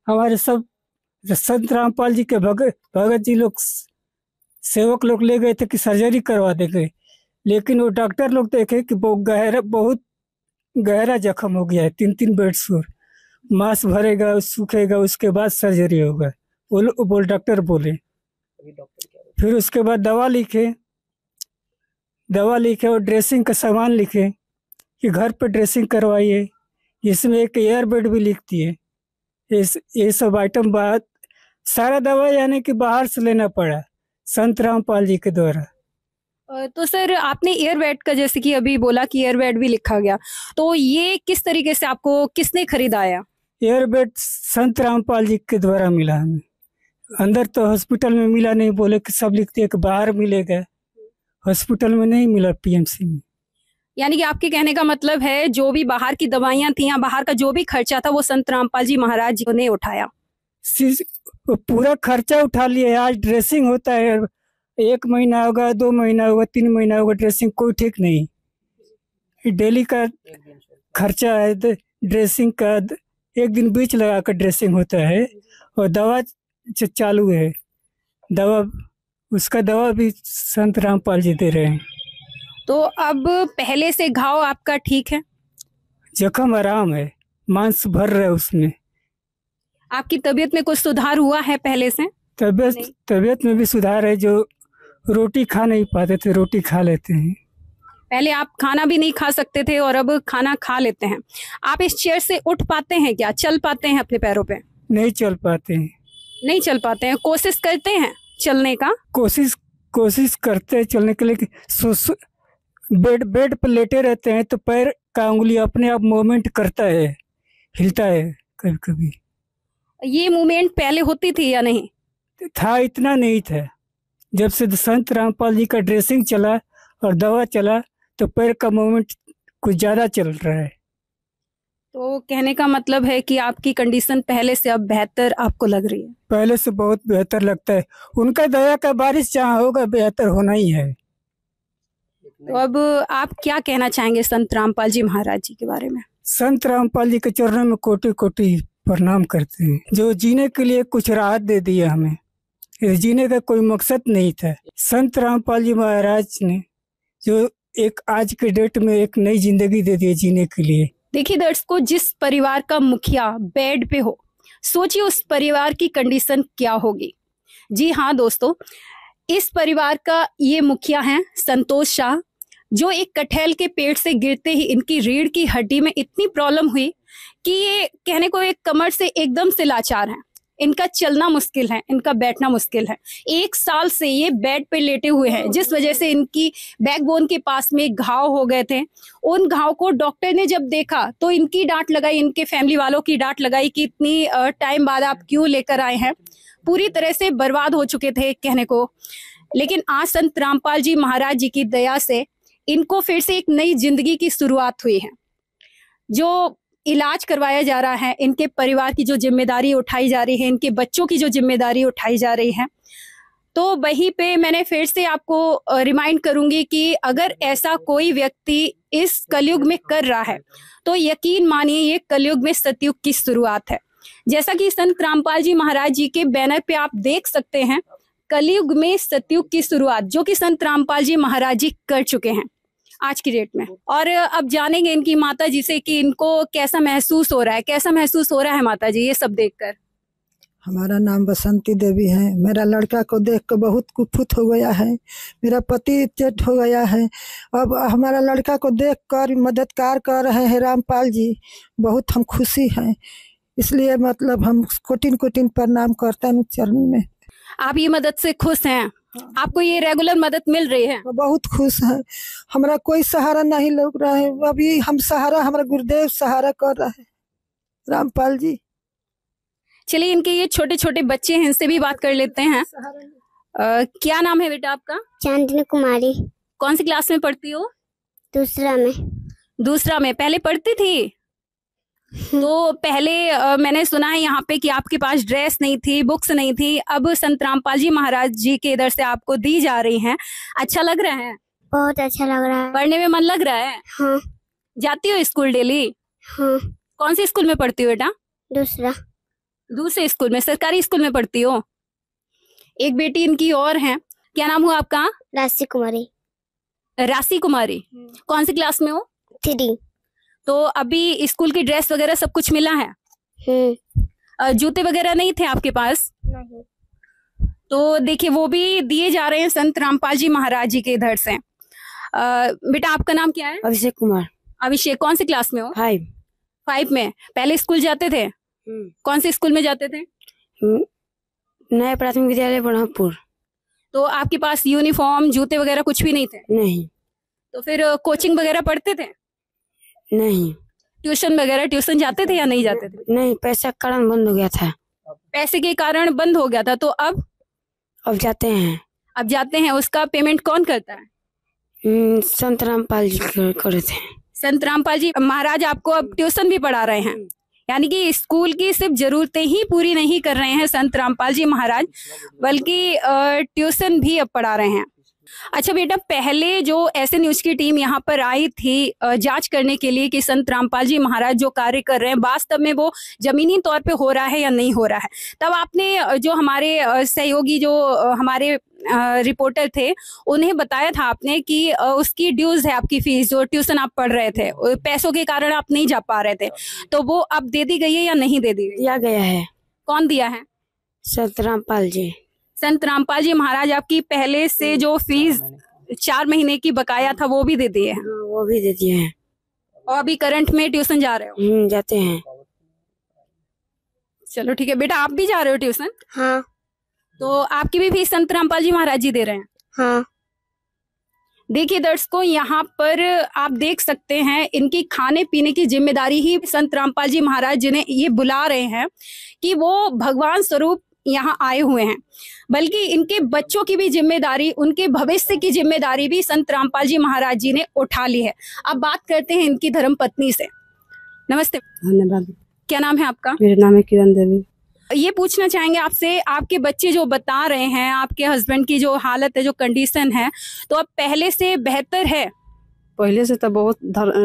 हमारे सब संत रामपाल जी के भगत जी लोग, सेवक लोग ले गए थे कि सर्जरी करवा देंगे, लेकिन वो डॉक्टर लोग देखे कि बहुत गहरा जख्म हो गया है। 3 बेड सोर, मांस भरेगा, सूखेगा, उसके बाद सर्जरी होगा, बोल डॉक्टर बोले। फिर उसके बाद दवा लिखे और ड्रेसिंग का सामान लिखे कि घर पे ड्रेसिंग करवाइए, इसमें एक एयर बेड भी लिखती है। ये सब आइटम बाद सारा दवा यानी कि बाहर से लेना पड़ा संत रामपाल जी के द्वारा। तो सर, आपने एयरबेड का जैसे कि अभी बोला कि एयरबेड भी लिखा गया, तो ये किस तरीके से आपको किसने खरीदाया? एयरबेड संत रामपाल जी के द्वारा मिला हमें। अंदर तो हॉस्पिटल में मिला नहीं, बोले कि सब लिखते हैं कि बाहर मिलेगा, हॉस्पिटल में नहीं मिला, पीएमसी में। यानी कि आपके कहने का मतलब है जो भी बाहर की दवाइयां थी या बाहर का जो भी खर्चा था वो संत रामपाल जी महाराज जी ने उठाया? पूरा खर्चा उठा लिया। आज ड्रेसिंग होता है, 1 महीना होगा, 2 महीना होगा, 3 महीना होगा, ड्रेसिंग कोई ठीक नहीं। डेली का खर्चा है, ड्रेसिंग का 1 दिन बीच लगा कर ड्रेसिंग होता है, और दवा चालू है। उसका दवा भी संत रामपाल जी दे रहे हैं। तो अब पहले से घाव आपका ठीक है? जख्म आराम है, मांस भर रहा है उसमें। आपकी तबीयत में कुछ सुधार हुआ है पहले से? तबीयत में भी सुधार है। जो रोटी खा नहीं पाते थे, रोटी खा लेते हैं। पहले आप खाना भी नहीं खा सकते थे और अब खाना खा लेते हैं। आप इस चेयर से उठ पाते हैं क्या? चल पाते हैं अपने पैरों पे? नहीं चल पाते हैं। नहीं चल पाते हैं, कोशिश करते हैं चलने का? कोशिश करते हैं चलने के लिए। बेड पर लेटे रहते हैं तो पैर का उंगली अपने आप मूवमेंट करता है, हिलता है कभी कभी। ये मूवमेंट पहले होती थी या नहीं था? इतना नहीं था। जब से संत रामपाल जी का ड्रेसिंग चला और दवा चला तो पैर का मूवमेंट कुछ ज्यादा चल रहा है। तो कहने का मतलब है कि आपकी कंडीशन पहले से अब बेहतर आपको लग रही है? पहले से बहुत बेहतर लगता है। उनका दया का बारिश जहाँ होगा बेहतर होना ही है। तो अब आप क्या कहना चाहेंगे संत रामपाल जी महाराज जी के बारे में? संत रामपाल जी के चरणों में कोटि कोटि प्रणाम करते हैं, जो जीने के लिए कुछ राहत दे दिया हमें। जीने का कोई मकसद नहीं था। संत रामपाल जी महाराज ने जो एक आज के डेट में एक नई जिंदगी दे दी जीने के लिए। देखिए दर्शकों, जिस परिवार का मुखिया बेड पे हो, सोचिए उस परिवार की कंडीशन क्या होगी। जी हाँ दोस्तों, इस परिवार का ये मुखिया हैं संतोष शाह, जो एक कटहल के पेड़ से गिरते ही इनकी रीढ़ की हड्डी में इतनी प्रॉब्लम हुई कि ये कहने को एक कमर से एकदम से लाचार हैं। इनका चलना मुश्किल है, इनका बैठना मुश्किल है। 1 साल से ये बेड पे लेटे हुए हैं, जिस वजह से इनकी बैकबोन के पास में घाव हो गए थे। उन घाव को डॉक्टर ने जब देखा तो इनकी डांट लगाई, इनके फैमिली वालों की डांट लगाई कि इतनी टाइम बाद आप क्यों लेकर आए हैं। पूरी तरह से बर्बाद हो चुके थे कहने को। लेकिन आज संत रामपाल जी महाराज जी की दया से इनको फिर से एक नई जिंदगी की शुरुआत हुई है। जो इलाज करवाया जा रहा है, इनके परिवार की जो जिम्मेदारी उठाई जा रही है, इनके बच्चों की जो जिम्मेदारी उठाई जा रही है, तो वहीं पे मैंने फिर से आपको रिमाइंड करूंगी कि अगर ऐसा कोई व्यक्ति इस कलयुग में कर रहा है तो यकीन मानिए ये कलयुग में सतयुग की शुरुआत है। जैसा कि संत रामपाल जी महाराज जी के बैनर पे आप देख सकते हैं, कलयुग में सतयुग की शुरुआत, जो कि संत रामपाल जी महाराज जी कर चुके हैं आज की डेट में। और अब जानेंगे इनकी माता जी से कि इनको कैसा महसूस हो रहा है, कैसा महसूस हो रहा है माता जी ये सब देखकर। हमारा नाम बसंती देवी है। मेरा लड़का को देख कर बहुत कुपित हो गया है, मेरा पति चेट हो गया है। अब हमारा लड़का को देख कर मददगार कर रहे हैं रामपाल जी, बहुत हम खुशी हैं। इसलिए मतलब हम कोटिन कोटिन प्रणाम करते हैं चरण में। आप ये मदद से खुश हैं? आपको ये रेगुलर मदद मिल रही है? बहुत खुश है। हमारा कोई सहारा नहीं लग रहा है, अभी हम सहारा हमारा गुरुदेव सहारा कर रहा है, रामपाल जी। चलिए इनके ये छोटे छोटे बच्चे हैं, इनसे भी बात कर लेते हैं। क्या नाम है बेटा आपका? चांदनी कुमारी। कौन सी क्लास में पढ़ती हो? दूसरा में। दूसरा में। पहले पढ़ती थी? तो पहले मैंने सुना है यहाँ पे कि आपके पास ड्रेस नहीं थी, बुक्स नहीं थी, अब संत रामपाल जी महाराज जी के इधर से आपको दी जा रही हैं। अच्छा लग रहा है? बहुत अच्छा लग रहा है। पढ़ने में मन लग रहा है? हाँ। जाती हो स्कूल डेली? हाँ। कौन सी स्कूल में पढ़ती हो बेटा? दूसरा। दूसरे स्कूल में, सरकारी स्कूल में पढ़ती हो? एक बेटी इनकी और है, क्या नाम हुआ आपका? राशि कुमारी। राशि कुमारी। कौन सी क्लास में हो? 3। तो अभी स्कूल की ड्रेस वगैरह सब कुछ मिला है? जूते वगैरह नहीं थे आपके पास? नहीं। तो देखिए वो भी दिए जा रहे हैं संत रामपाल जी महाराज जी के इधर से। बेटा आपका नाम क्या है? अभिषेक कुमार। अभिषेक, कौन सी क्लास में हो? 5 में। पहले स्कूल जाते थे? कौन से स्कूल में जाते थे? नया प्राथमिक विद्यालय ब्रह्मपुर। तो आपके पास यूनिफॉर्म जूते वगैरह कुछ भी नहीं थे? नहीं। तो फिर कोचिंग वगैरह पढ़ते थे? नहीं। ट्यूशन जाते थे या नहीं जाते थे? नहीं, पैसा का कारण बंद हो गया था। पैसे के कारण बंद हो गया था, तो अब जाते हैं। अब जाते हैं। उसका पेमेंट कौन करता है? संत रामपाल जी करे थे। संत रामपाल जी महाराज आपको अब ट्यूशन भी पढ़ा रहे हैं, यानी कि स्कूल की सिर्फ जरूरतें ही पूरी नहीं कर रहे हैं संत रामपाल जी महाराज, बल्कि ट्यूशन भी अब पढ़ा रहे हैं। अच्छा बेटा, पहले जो ऐसे न्यूज की टीम यहाँ पर आई थी जांच करने के लिए कि संत रामपाल जी महाराज जो कार्य कर रहे हैं वास्तव में वो जमीनी तौर पे हो रहा है या नहीं हो रहा है, तब आपने जो हमारे सहयोगी जो हमारे रिपोर्टर थे उन्हें बताया था आपने कि उसकी ड्यूज है, आपकी फीस जो ट्यूशन आप पढ़ रहे थे, पैसों के कारण आप नहीं जा पा रहे थे, तो वो अब दे दी गई है या नहीं दे दी गई? दिया गया है। कौन दिया है? संत रामपाल जी। संत रामपाल जी महाराज आपकी पहले से जो फीस 4 महीने की बकाया था वो भी दे दिए हैं? वो भी दे दिए हैं। और अभी करंट में ट्यूशन जा रहे हो? जाते हैं। चलो ठीक है बेटा, आप भी जा रहे हो ट्यूशन? हाँ। तो आपकी भी फीस संत रामपाल जी महाराज जी दे रहे हैं? हाँ। देखिए दर्शकों, यहाँ पर आप देख सकते हैं इनकी खाने पीने की जिम्मेदारी ही संत रामपाल जी महाराज जिन्हें ये बुला रहे हैं कि वो भगवान स्वरूप यहाँ आए हुए हैं, बल्कि इनके बच्चों की भी जिम्मेदारी, उनके भविष्य की जिम्मेदारी भी संत रामपाल जी महाराज जी ने उठा ली है। अब बात करते हैं इनकी धर्म पत्नी से। नमस्ते। धन्यवाद। क्या नाम है आपका? मेरा नाम है किरण देवी। ये पूछना चाहेंगे आपसे, आपके बच्चे जो बता रहे हैं आपके हस्बैंड की जो हालत है, जो कंडीशन है, तो अब पहले से बेहतर है? पहले से तो बहुत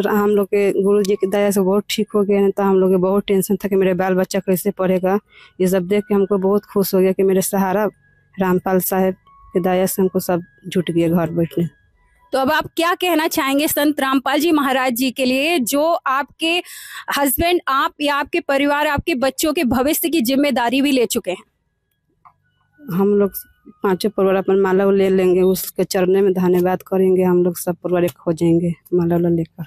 हम लोग के गुरु जी की दया से बहुत ठीक हो गए हैं। तो हम लोग के बहुत टेंशन था कि मेरे बाल बच्चा कैसे पढ़ेगा। ये सब देख के हमको बहुत खुश हो गया कि मेरे सहारा रामपाल साहब की दया से हमको सब जुट गए घर बैठने। तो अब आप क्या कहना चाहेंगे संत रामपाल जी महाराज जी के लिए, जो आपके हस्बैंड, आप या आपके परिवार, आपके बच्चों के भविष्य की जिम्मेदारी भी ले चुके हैं? हम लोग 5 परिवार अपन माला ले लेंगे, उसके चरणों में धन्यवाद करेंगे। हम लोग सब परिवार एक हो जाएंगे माला लेकर।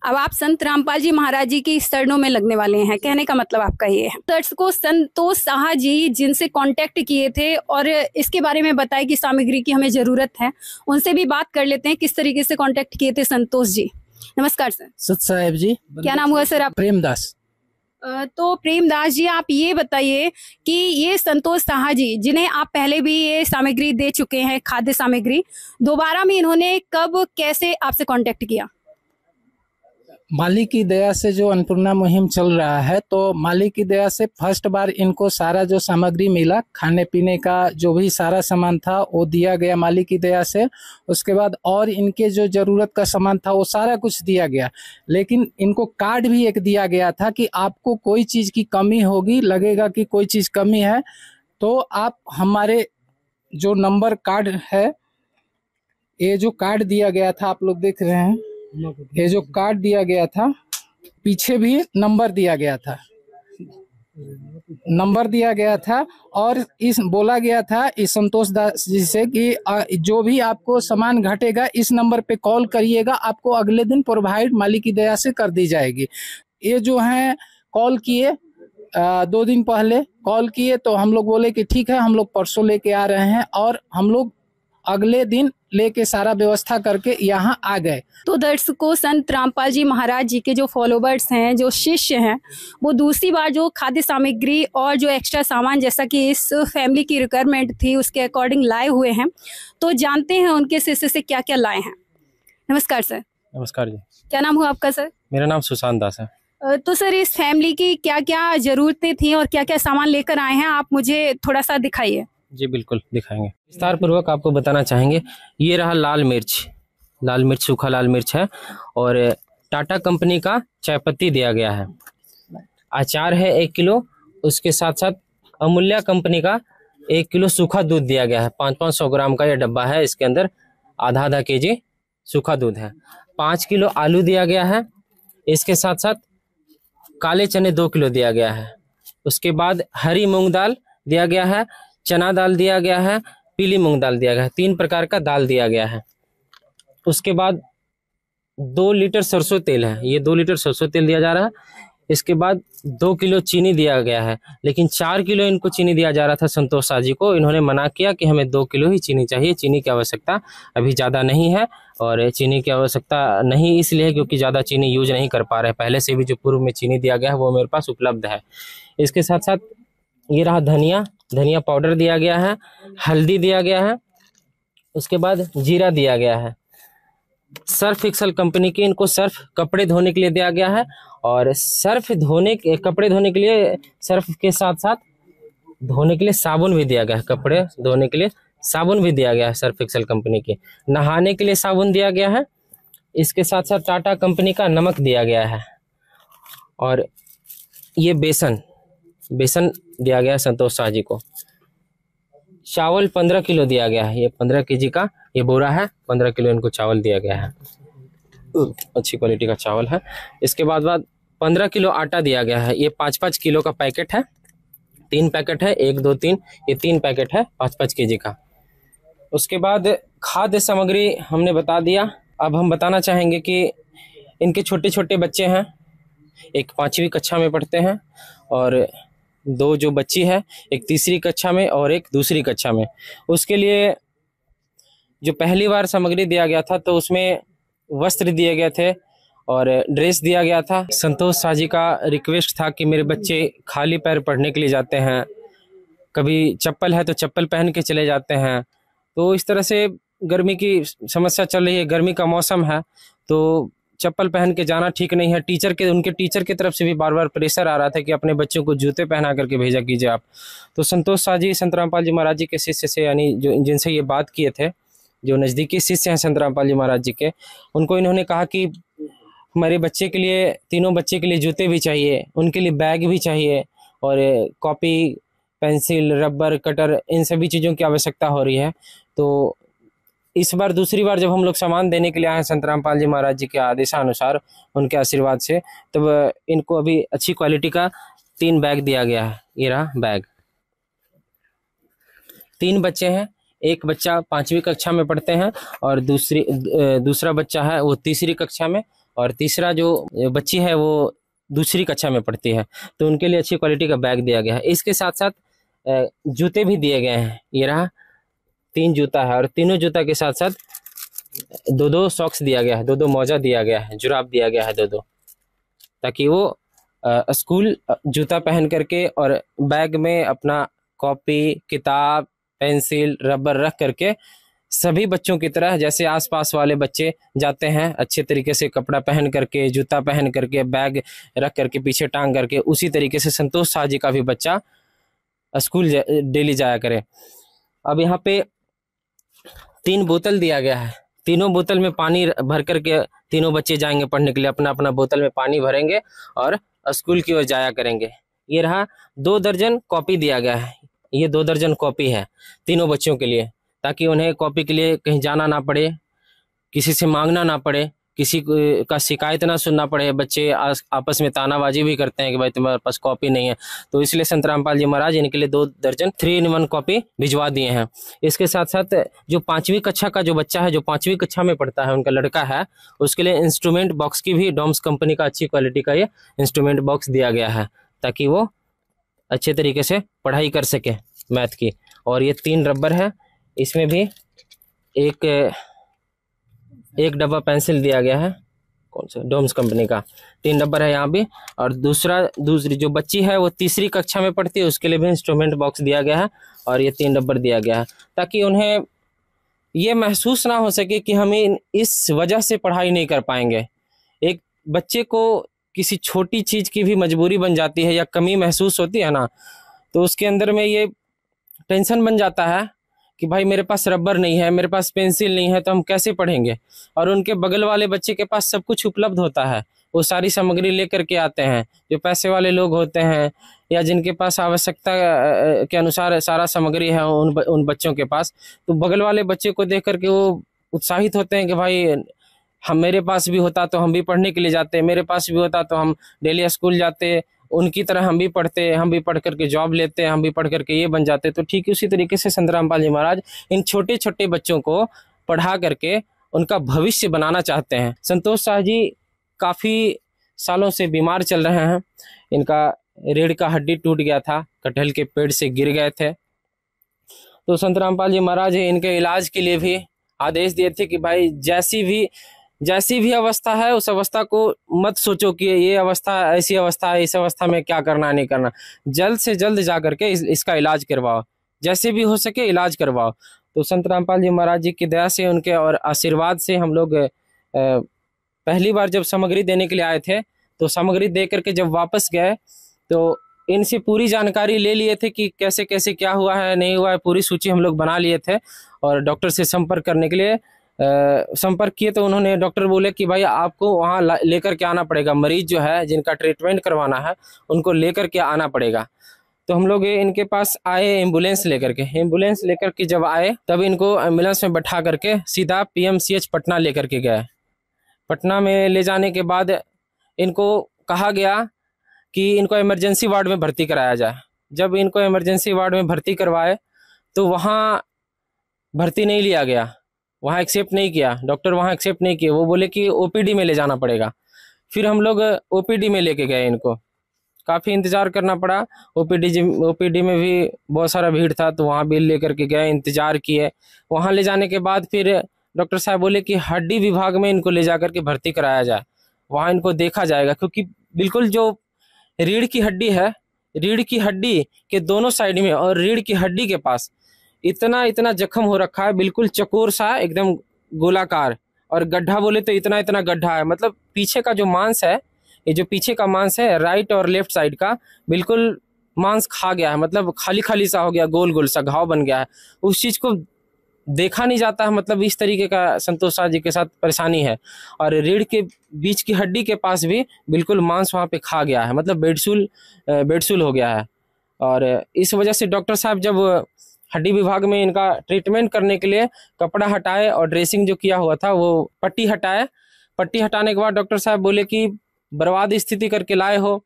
अब आप संत रामपाल जी महाराज जी की शरणों में लगने वाले हैं, कहने का मतलब आपका ये है। दर्शकों, संतोष शाह जी जिनसे कांटेक्ट किए थे और इसके बारे में बताया कि सामग्री की हमें जरूरत है, उनसे भी बात कर लेते हैं किस तरीके से कांटेक्ट किए थे संतोष जी। नमस्कार सर। सत साहेब जी। क्या नाम हुआ सर आप? प्रेमदास। तो प्रेमदास जी, आप ये बताइए कि ये संतोष शाह जी जिन्हें आप पहले भी ये सामग्री दे चुके हैं, खाद्य सामग्री, दोबारा में इन्होंने कब कैसे आपसे कांटेक्ट किया? मालिक की दया से जो अन्नपूर्णा मुहिम चल रहा है, तो मालिक की दया से फर्स्ट बार इनको सारा जो सामग्री मिला, खाने पीने का जो भी सारा सामान था वो दिया गया मालिक की दया से। उसके बाद और इनके जो जरूरत का सामान था वो सारा कुछ दिया गया, लेकिन इनको कार्ड भी एक दिया गया था कि आपको कोई चीज़ की कमी होगी, लगेगा कि कोई चीज़ कमी है, तो आप हमारे जो नंबर कार्ड है, ये जो कार्ड दिया गया था आप लोग देख रहे हैं, ये जो कार्ड दिया गया था, पीछे भी नंबर दिया गया था, नंबर दिया गया था। और इस बोला गया था इस संतोष दास जी से कि जो भी आपको सामान घटेगा इस नंबर पे कॉल करिएगा, आपको अगले दिन प्रोवाइड मालिक की दया से कर दी जाएगी। ये जो है कॉल किए, 2 दिन पहले कॉल किए, तो हम लोग बोले कि ठीक है, हम लोग परसों लेके आ रहे हैं, और हम लोग अगले दिन लेके सारा व्यवस्था करके यहाँ आ गए। तो दर्शकों, संत रामपाल जी महाराज जी के जो फॉलोवर्स हैं, जो शिष्य हैं, वो दूसरी बार जो खाद्य सामग्री और जो एक्स्ट्रा सामान जैसा कि इस फैमिली की रिक्वायरमेंट थी उसके अकॉर्डिंग लाए हुए हैं। तो जानते हैं उनके शिष्य से क्या क्या लाए हैं। नमस्कार सर। नमस्कार जी। क्या नाम हुआ आपका सर? मेरा नाम सुशांत दास है। तो सर, इस फैमिली की क्या क्या जरूरतें थी और क्या क्या सामान लेकर आए हैं, आप मुझे थोड़ा सा दिखाइए। जी बिल्कुल दिखाएंगे। विस्तार पूर्वक आपको बताना चाहेंगे। ये रहा लाल मिर्च, सूखा लाल मिर्च है, और टाटा कंपनी का चाय पत्ती दिया गया है। अचार है 1 किलो, उसके साथ साथ अमूल्या कंपनी का 1 किलो सूखा दूध दिया गया है। 500 ग्राम का ये डब्बा है, इसके अंदर आधा केजी सूखा दूध है। 5 किलो आलू दिया गया है। इसके साथ साथ काले चने 2 किलो दिया गया है। उसके बाद हरी मूंग दाल दिया गया है, चना दाल दिया गया है, पीली मूंग दाल दिया गया है। 3 प्रकार का दाल दिया गया है। उसके बाद 2 लीटर सरसों तेल है, ये 2 लीटर सरसों तेल दिया जा रहा है। इसके बाद 2 किलो चीनी दिया गया है, लेकिन 4 किलो इनको चीनी दिया जा रहा था संतोष शाह जी को। इन्होंने मना किया कि हमें 2 किलो ही चीनी चाहिए, चीनी की आवश्यकता अभी ज़्यादा नहीं है। और चीनी की आवश्यकता नहीं इसलिए क्योंकि ज़्यादा चीनी यूज नहीं कर पा रहे, पहले से भी जो पूर्व में चीनी दिया गया है वो मेरे पास उपलब्ध है। इसके साथ साथ ये रहा धनिया पाउडर दिया गया है, हल्दी दिया गया है। उसके बाद जीरा दिया गया है। सर्फ एक्सल कंपनी की इनको सर्फ कपड़े धोने के लिए दिया गया है, और कपड़े धोने के लिए सर्फ के साथ साथ धोने के लिए साबुन भी दिया गया है। कपड़े धोने के लिए साबुन भी दिया गया है सर्फ एक्सल कंपनी के। नहाने के लिए साबुन दिया गया है। इसके साथ साथ टाटा कंपनी का नमक दिया गया है, और ये बेसन दिया गया है संतोष शाह जी को। चावल 15 किलो दिया गया है, ये 15 केजी का ये बोरा है, 15 किलो इनको चावल दिया गया है, अच्छी क्वालिटी का चावल है। इसके बाद 15 किलो आटा दिया गया है, ये 5-5 किलो का पैकेट है, 3 पैकेट है, 1 2 3, ये 3 पैकेट है 5-5 केजी का। उसके बाद खाद्य सामग्री हमने बता दिया। अब हम बताना चाहेंगे कि इनके छोटे छोटे बच्चे हैं, एक 5वीं कक्षा में पढ़ते हैं, और 2 जो बच्ची है, एक 3री कक्षा में और एक 2री कक्षा में। उसके लिए जो पहली बार सामग्री दिया गया था तो उसमें वस्त्र दिए गए थे और ड्रेस दिया गया था। संतोष शाह जी का रिक्वेस्ट था कि मेरे बच्चे खाली पैर पढ़ने के लिए जाते हैं, कभी चप्पल है तो चप्पल पहन के चले जाते हैं, तो इस तरह से गर्मी की समस्या चल रही है, गर्मी का मौसम है, तो चप्पल पहन के जाना ठीक नहीं है। उनके टीचर की तरफ से भी बार बार प्रेशर आ रहा था कि अपने बच्चों को जूते पहना करके भेजा कीजिए आप। तो संतोष शाह जी संत रामपाल जी महाराज जी के शिष्य से, यानी जो जिनसे ये बात किए थे, जो नज़दीकी शिष्य हैं संत रामपाल जी महाराज जी के, उनको इन्होंने कहा कि हमारे बच्चे के लिए, तीनों बच्चे के लिए जूते भी चाहिए, उनके लिए बैग भी चाहिए, और कॉपी, पेंसिल, रबर, कटर, इन सभी चीज़ों की आवश्यकता हो रही है। तो इस बार 2री बार जब हम लोग सामान देने के लिए आए संत रामपाल जी महाराज जी के आदेशानुसार, उनके आशीर्वाद से, तब इनको अभी अच्छी क्वालिटी का 3 बैग दिया गया है। ये रहा बैग। 3 बच्चे हैं, एक बच्चा 5वीं कक्षा में पढ़ते हैं और दूसरा बच्चा है वो 3री कक्षा में, और तीसरा जो बच्ची है वो दूसरी कक्षा में पढ़ती है, तो उनके लिए अच्छी क्वालिटी का बैग दिया गया है। इसके साथ साथ जूते भी दिए गए हैं। ये रहा 3 जूता है और तीनों जूता के साथ साथ 2-2 सॉक्स दिया गया है, 2-2 मोजा दिया गया है, जुराब दिया गया है 2-2, ताकि वो स्कूल जूता पहन करके और बैग में अपना कॉपी, किताब, पेंसिल, रबर रख करके सभी बच्चों की तरह जैसे आसपास वाले बच्चे जाते हैं अच्छे तरीके से कपड़ा पहन करके, जूता पहन करके, बैग रख करके पीछे टांग करके, उसी तरीके से संतोष शाह जी का भी बच्चा स्कूल डेली जाया करे। अब यहाँ पे 3 बोतल दिया गया है, तीनों बोतल में पानी भर करके तीनों बच्चे जाएंगे पढ़ने के लिए, अपना अपना बोतल में पानी भरेंगे और स्कूल की ओर जाया करेंगे। ये रहा 2 दर्जन कॉपी दिया गया है, ये 2 दर्जन कॉपी है तीनों बच्चों के लिए, ताकि उन्हें कॉपी के लिए कहीं जाना ना पड़े, किसी से मांगना ना पड़े, किसी का शिकायत ना सुनना पड़े। बच्चे आपस में तानाबाजी भी करते हैं कि भाई तुम्हारे पास कॉपी नहीं है, तो इसलिए संत रामपाल जी महाराज इनके लिए 2 दर्जन 3-in-1 कॉपी भिजवा दिए हैं। इसके साथ साथ जो 5वीं कक्षा का जो बच्चा है, जो 5वीं कक्षा में पढ़ता है, उनका लड़का है, उसके लिए इंस्ट्रूमेंट बॉक्स की भी डॉम्स कंपनी का अच्छी क्वालिटी का ये इंस्ट्रूमेंट बॉक्स दिया गया है, ताकि वो अच्छे तरीके से पढ़ाई कर सके मैथ की। और ये 3 रबर है, इसमें भी एक डब्बा पेंसिल दिया गया है, कौन सा, डोम्स कंपनी का 3 रबर है यहाँ भी। और दूसरी जो बच्ची है वो 3री कक्षा में पढ़ती है, उसके लिए भी इंस्ट्रूमेंट बॉक्स दिया गया है और ये 3 रबर दिया गया है, ताकि उन्हें ये महसूस ना हो सके कि हम इस वजह से पढ़ाई नहीं कर पाएंगे। एक बच्चे को किसी छोटी चीज़ की भी मजबूरी बन जाती है या कमी महसूस होती है ना, तो उसके अंदर में ये टेंशन बन जाता है कि भाई मेरे पास रबर नहीं है, मेरे पास पेंसिल नहीं है, तो हम कैसे पढ़ेंगे। और उनके बगल वाले बच्चे के पास सब कुछ उपलब्ध होता है, वो सारी सामग्री लेकर के आते हैं। जो पैसे वाले लोग होते हैं या जिनके पास आवश्यकता के अनुसार सारा सामग्री है उन बच्चों के पास, तो बगल वाले बच्चे को देख करके वो उत्साहित होते हैं कि भाई हम, मेरे पास भी होता तो हम भी पढ़ने के लिए जाते, मेरे पास भी होता तो हम डेली स्कूल जाते, उनकी तरह हम भी पढ़ते, हम भी पढ़ करके जॉब लेते, हम भी पढ़ करके ये बन जाते। तो ठीक उसी तरीके से संत रामपाल जी महाराज इन छोटे छोटे बच्चों को पढ़ा करके उनका भविष्य बनाना चाहते हैं। संतोष शाह जी काफ़ी सालों से बीमार चल रहे हैं, इनका रीढ़ का हड्डी टूट गया था, कटहल के पेड़ से गिर गए थे। तो संत रामपाल जी महाराज इनके इलाज के लिए भी आदेश दिए थे कि भाई जैसी भी अवस्था है उस अवस्था को मत सोचो कि ये अवस्था ऐसी अवस्था है, इस अवस्था में क्या करना नहीं करना, जल्द से जल्द जा करके इसका इलाज करवाओ, जैसे भी हो सके इलाज करवाओ। तो संत रामपाल जी महाराज जी की दया से, उनके और आशीर्वाद से हम लोग पहली बार जब सामग्री देने के लिए आए थे, तो सामग्री दे करके जब वापस गए तो इनसे पूरी जानकारी ले लिए थे कि कैसे कैसे क्या हुआ है नहीं हुआ है, पूरी सूची हम लोग बना लिए थे। और डॉक्टर से संपर्क करने के लिए संपर्क किए, तो उन्होंने, डॉक्टर बोले कि भाई आपको वहाँ लेकर के आना पड़ेगा, मरीज जो है जिनका ट्रीटमेंट करवाना है उनको लेकर के आना पड़ेगा। तो हम लोग इनके पास आए एम्बुलेंस लेकर के जब आए, तब इनको एम्बुलेंस में बैठा करके सीधा PMCH पटना लेकर के गए। पटना में ले जाने के बाद इनको कहा गया कि इनको इमरजेंसी वार्ड में भर्ती कराया जाए। जब इनको इमरजेंसी वार्ड में भर्ती करवाए तो वहाँ भर्ती नहीं लिया गया, वहाँ एक्सेप्ट नहीं किया, डॉक्टर वहाँ एक्सेप्ट नहीं किए, वो बोले कि OPD में ले जाना पड़ेगा। फिर हम लोग OPD में लेके गए इनको, काफ़ी इंतज़ार करना पड़ा। OPD में भी बहुत सारा भीड़ था, तो वहाँ भी लेकर के गए, इंतज़ार किए। वहाँ ले जाने के बाद फिर डॉक्टर साहब बोले कि हड्डी विभाग में इनको ले जा करके भर्ती कराया जाए, वहाँ इनको देखा जाएगा, क्योंकि बिल्कुल जो रीढ़ की हड्डी है, रीढ़ की हड्डी के दोनों साइड में और रीढ़ की हड्डी के पास इतना जख्म हो रखा है, बिल्कुल चकोर सा, एकदम गोलाकार, और गड्ढा बोले तो इतना गड्ढा है। मतलब पीछे का जो मांस है, ये जो पीछे का मांस है राइट और लेफ्ट साइड का, बिल्कुल मांस खा गया है, मतलब खाली सा हो गया, गोल सा घाव बन गया है। उस चीज़ को देखा नहीं जाता है, मतलब इस तरीके का संतोष शाह जी के साथ परेशानी है। और रीढ़ के बीच की हड्डी के पास भी बिल्कुल मांस वहाँ पे खा गया है, मतलब बेडसूल हो गया है। और इस वजह से डॉक्टर साहब जब हड्डी विभाग में इनका ट्रीटमेंट करने के लिए कपड़ा हटाए और ड्रेसिंग जो किया हुआ था वो पट्टी हटाए, पट्टी हटाने के बाद डॉक्टर साहब बोले कि बर्बाद स्थिति करके लाए हो,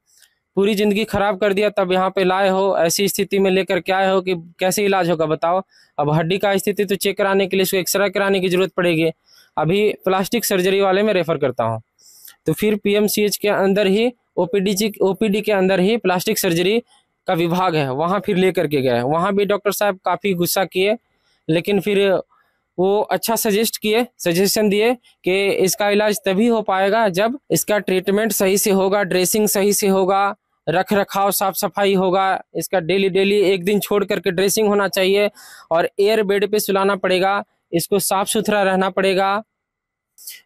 पूरी ज़िंदगी ख़राब कर दिया, तब यहाँ पे लाए हो, ऐसी स्थिति में लेकर के आए हो कि कैसे इलाज होगा बताओ। अब हड्डी का स्थिति तो चेक कराने के लिए इसको एक्सरे कराने की ज़रूरत पड़ेगी, अभी प्लास्टिक सर्जरी वाले में रेफ़र करता हूँ। तो फिर पीएमसीएच के अंदर ही ओपीडी के अंदर ही प्लास्टिक सर्जरी का विभाग है, वहाँ फिर लेकर के गए। वहाँ भी डॉक्टर साहब काफ़ी गुस्सा किए, लेकिन फिर वो अच्छा सजेशन दिए कि इसका इलाज तभी हो पाएगा जब इसका ट्रीटमेंट सही से होगा, ड्रेसिंग सही से होगा, रख रखाव साफ सफाई होगा, इसका डेली एक दिन छोड़ करके ड्रेसिंग होना चाहिए और एयर बेड पे सुलाना पड़ेगा, इसको साफ सुथरा रहना पड़ेगा।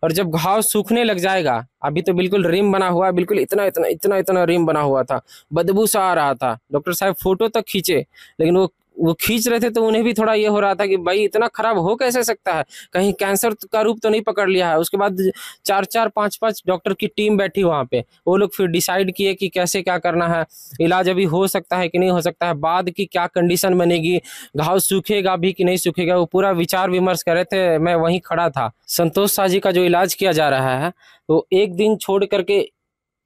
और जब घाव सूखने लग जाएगा, अभी तो बिल्कुल रिम बना हुआ है, बिल्कुल इतना रिम बना हुआ था, बदबू सा आ रहा था। डॉक्टर साहब फोटो तक खींचे, लेकिन वो खींच रहे थे तो उन्हें भी थोड़ा ये हो रहा था कि भाई इतना खराब हो कैसे सकता है, कहीं कैंसर का रूप तो नहीं पकड़ लिया है। उसके बाद 4-5 डॉक्टर की टीम बैठी वहाँ पे, वो लोग फिर डिसाइड किए कि कैसे क्या करना है, इलाज अभी हो सकता है कि नहीं हो सकता है, बाद की क्या कंडीशन बनेगी, घाव सूखेगा भी कि नहीं सूखेगा, वो पूरा विचार विमर्श कर रहे थे। मैं वहीं खड़ा था। संतोष शाह जी का जो इलाज किया जा रहा है, तो एक दिन छोड़ करके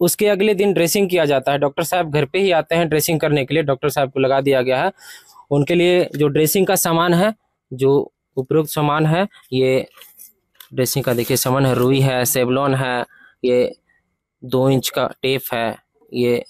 उसके अगले दिन ड्रेसिंग किया जाता है। डॉक्टर साहब घर पे ही आते हैं ड्रेसिंग करने के लिए, डॉक्टर साहब को लगा दिया गया है। उनके लिए जो ड्रेसिंग का सामान है, जो उपयुक्त सामान है, ये ड्रेसिंग का देखिए सामान है, रुई है, सेवलॉन है, ये 2 इंच का टेप है, ये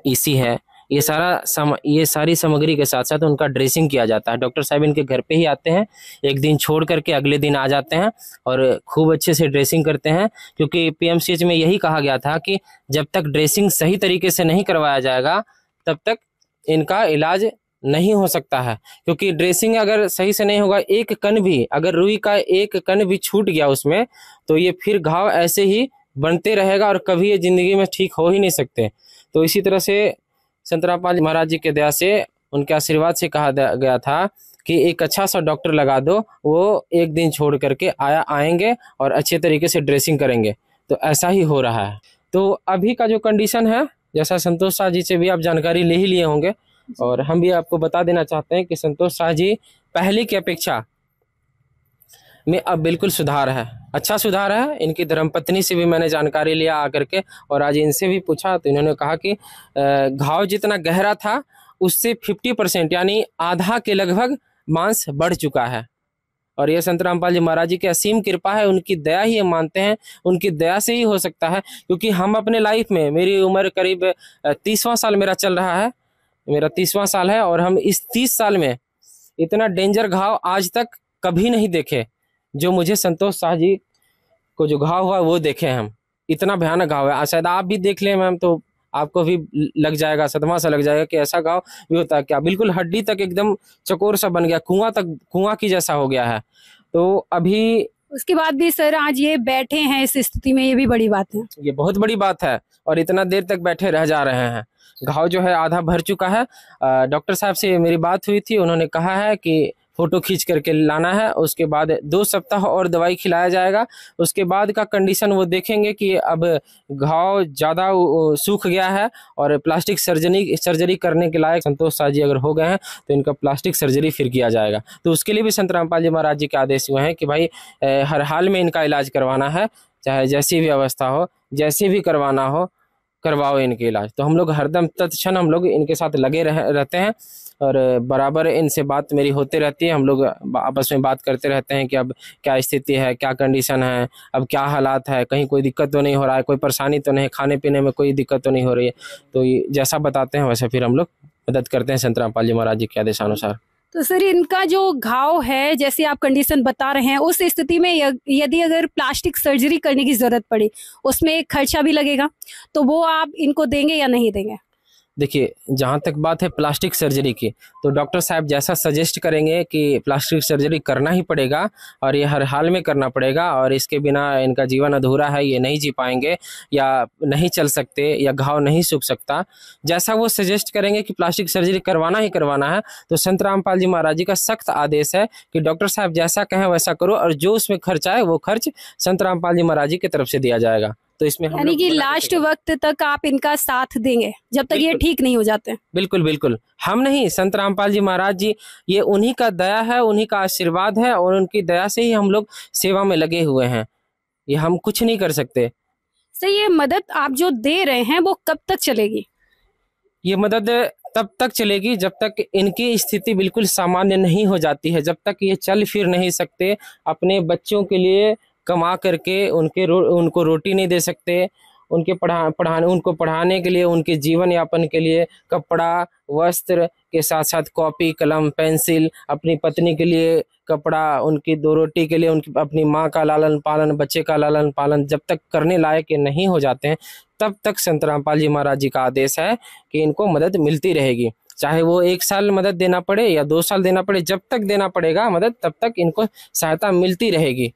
ईसी है, ये सारी सामग्री के साथ साथ उनका ड्रेसिंग किया जाता है। डॉक्टर साहब इनके घर पे ही आते हैं, एक दिन छोड़ करके अगले दिन आ जाते हैं और खूब अच्छे से ड्रेसिंग करते हैं, क्योंकि पीएमसीएच में यही कहा गया था कि जब तक ड्रेसिंग सही तरीके से नहीं करवाया जाएगा तब तक इनका इलाज नहीं हो सकता है। क्योंकि ड्रेसिंग अगर सही से नहीं होगा, एक कण भी, अगर रुई का एक कण भी छूट गया उसमें, तो ये फिर घाव ऐसे ही बनते रहेगा और कभी ये जिंदगी में ठीक हो ही नहीं सकते। तो इसी तरह से संत रामपाल महाराज जी के दया से, उनके आशीर्वाद से कहा गया था कि एक अच्छा सा डॉक्टर लगा दो, वो एक दिन छोड़ करके आएंगे और अच्छे तरीके से ड्रेसिंग करेंगे। तो ऐसा ही हो रहा है। तो अभी का जो कंडीशन है, जैसा संतोष शाह जी से भी आप जानकारी ले ही लिए होंगे, और हम भी आपको बता देना चाहते हैं कि संतोष शाह जी पहले की अपेक्षा में अब बिल्कुल सुधार है, अच्छा सुधार है। इनकी धर्मपत्नी से भी मैंने जानकारी लिया आकर के, और आज इनसे भी पूछा तो इन्होंने कहा कि घाव जितना गहरा था उससे 50% यानी आधा के लगभग मांस बढ़ चुका है। और ये संत रामपाल जी महाराज जी की असीम कृपा है, उनकी दया ही हम मानते हैं, उनकी दया से ही हो सकता है। क्योंकि हम अपने लाइफ में, मेरी उम्र करीब 30वां साल मेरा चल रहा है, मेरा 30वां साल है, और हम इस 30 साल में इतना डेंजर घाव आज तक कभी नहीं देखे जो मुझे संतोष शाह जी को जो घाव हुआ वो देखे हम। इतना भयानक घाव है, शायद आप भी देख लें मैम, तो आपको भी लग जाएगा, सदमा सा लग जाएगा कि ऐसा घाव भी होता है क्या। बिल्कुल हड्डी तक एकदम चकोर सा बन गया, कुआं की जैसा हो गया है। तो अभी उसके बाद भी सर आज ये बैठे हैं इस स्थिति में, ये भी बड़ी बात है, ये बहुत बड़ी बात है। और इतना देर तक बैठे रह जा रहे हैं, घाव जो है आधा भर चुका है। डॉक्टर साहब से मेरी बात हुई थी, उन्होंने कहा है कि फोटो खींच करके लाना है, उसके बाद 2 सप्ताह और दवाई खिलाया जाएगा। उसके बाद का कंडीशन वो देखेंगे कि अब घाव ज़्यादा सूख गया है और प्लास्टिक सर्जरी करने के लायक संतोष शाह जी अगर हो गए हैं तो इनका प्लास्टिक सर्जरी फिर किया जाएगा। तो उसके लिए भी संत रामपाल जी महाराज जी के आदेश हुए हैं कि भाई हर हाल में इनका इलाज करवाना है, चाहे जैसी भी अवस्था हो, जैसे भी करवाना हो, करवाओ इनके इलाज। तो हम लोग हरदम तत्क्षण हम लोग इनके साथ लगे रहते हैं और बराबर इनसे बात मेरी होती रहती है। हम लोग आपस में बात करते रहते हैं कि अब क्या स्थिति है, क्या कंडीशन है, अब क्या हालात है, कहीं कोई दिक्कत तो नहीं हो रहा है, कोई परेशानी तो नहीं, खाने पीने में कोई दिक्कत तो नहीं हो रही है। तो जैसा बताते हैं वैसे फिर हम लोग मदद करते हैं संत रामपाल जी महाराज जी के आदेशानुसार। तो सर इनका जो घाव है, जैसे आप कंडीशन बता रहे हैं, उस स्थिति में यदि अगर प्लास्टिक सर्जरी करने की जरूरत पड़ी, उसमें खर्चा भी लगेगा, तो वो आप इनको देंगे या नहीं देंगे? देखिए, जहाँ तक बात है प्लास्टिक सर्जरी की, तो डॉक्टर साहब जैसा सजेस्ट करेंगे कि प्लास्टिक सर्जरी करना ही पड़ेगा और ये हर हाल में करना पड़ेगा, और इसके बिना इनका जीवन अधूरा है, ये नहीं जी पाएंगे या नहीं चल सकते या घाव नहीं सूख सकता, जैसा वो सजेस्ट करेंगे कि प्लास्टिक सर्जरी करवाना ही करवाना है, तो संत रामपाल जी महाराज जी का सख्त आदेश है कि डॉक्टर साहब जैसा कहें वैसा करो, और जो उसमें खर्च आए वो खर्च संत रामपाल जी महाराज जी की तरफ से दिया जाएगा। तो इसमें यानी कि लास्ट वक्त तक आप इनका साथ देंगे जब तक ये ठीक नहीं हो जाते? बिल्कुल बिल्कुल, हम नहीं, संत रामपाल जी महाराज जी, ये उन्हीं का दया है, उन्हीं का आशीर्वाद है, और उनकी दया से ही हम लोग सेवा में लगे हुए हैं, ये हम कुछ नहीं कर सकते। सर ये मदद आप जो दे रहे हैं वो कब तक चलेगी? ये मदद तब तक चलेगी जब तक इनकी स्थिति बिल्कुल सामान्य नहीं हो जाती है, जब तक ये चल फिर नहीं सकते, अपने बच्चों के लिए कमा करके उनको रोटी नहीं दे सकते, उनके उनको पढ़ाने के लिए, उनके जीवन यापन के लिए कपड़ा वस्त्र के साथ साथ कॉपी कलम पेंसिल, अपनी पत्नी के लिए कपड़ा, उनकी 2 रोटी के लिए उनकी अपनी माँ का लालन पालन, बच्चे का लालन पालन जब तक करने लायक नहीं हो जाते हैं तब तक संत रामपाल जी महाराज जी का आदेश है कि इनको मदद मिलती रहेगी। चाहे वो 1 साल मदद देना पड़े या 2 साल देना पड़े, जब तक देना पड़ेगा मदद तब तक इनको सहायता मिलती रहेगी।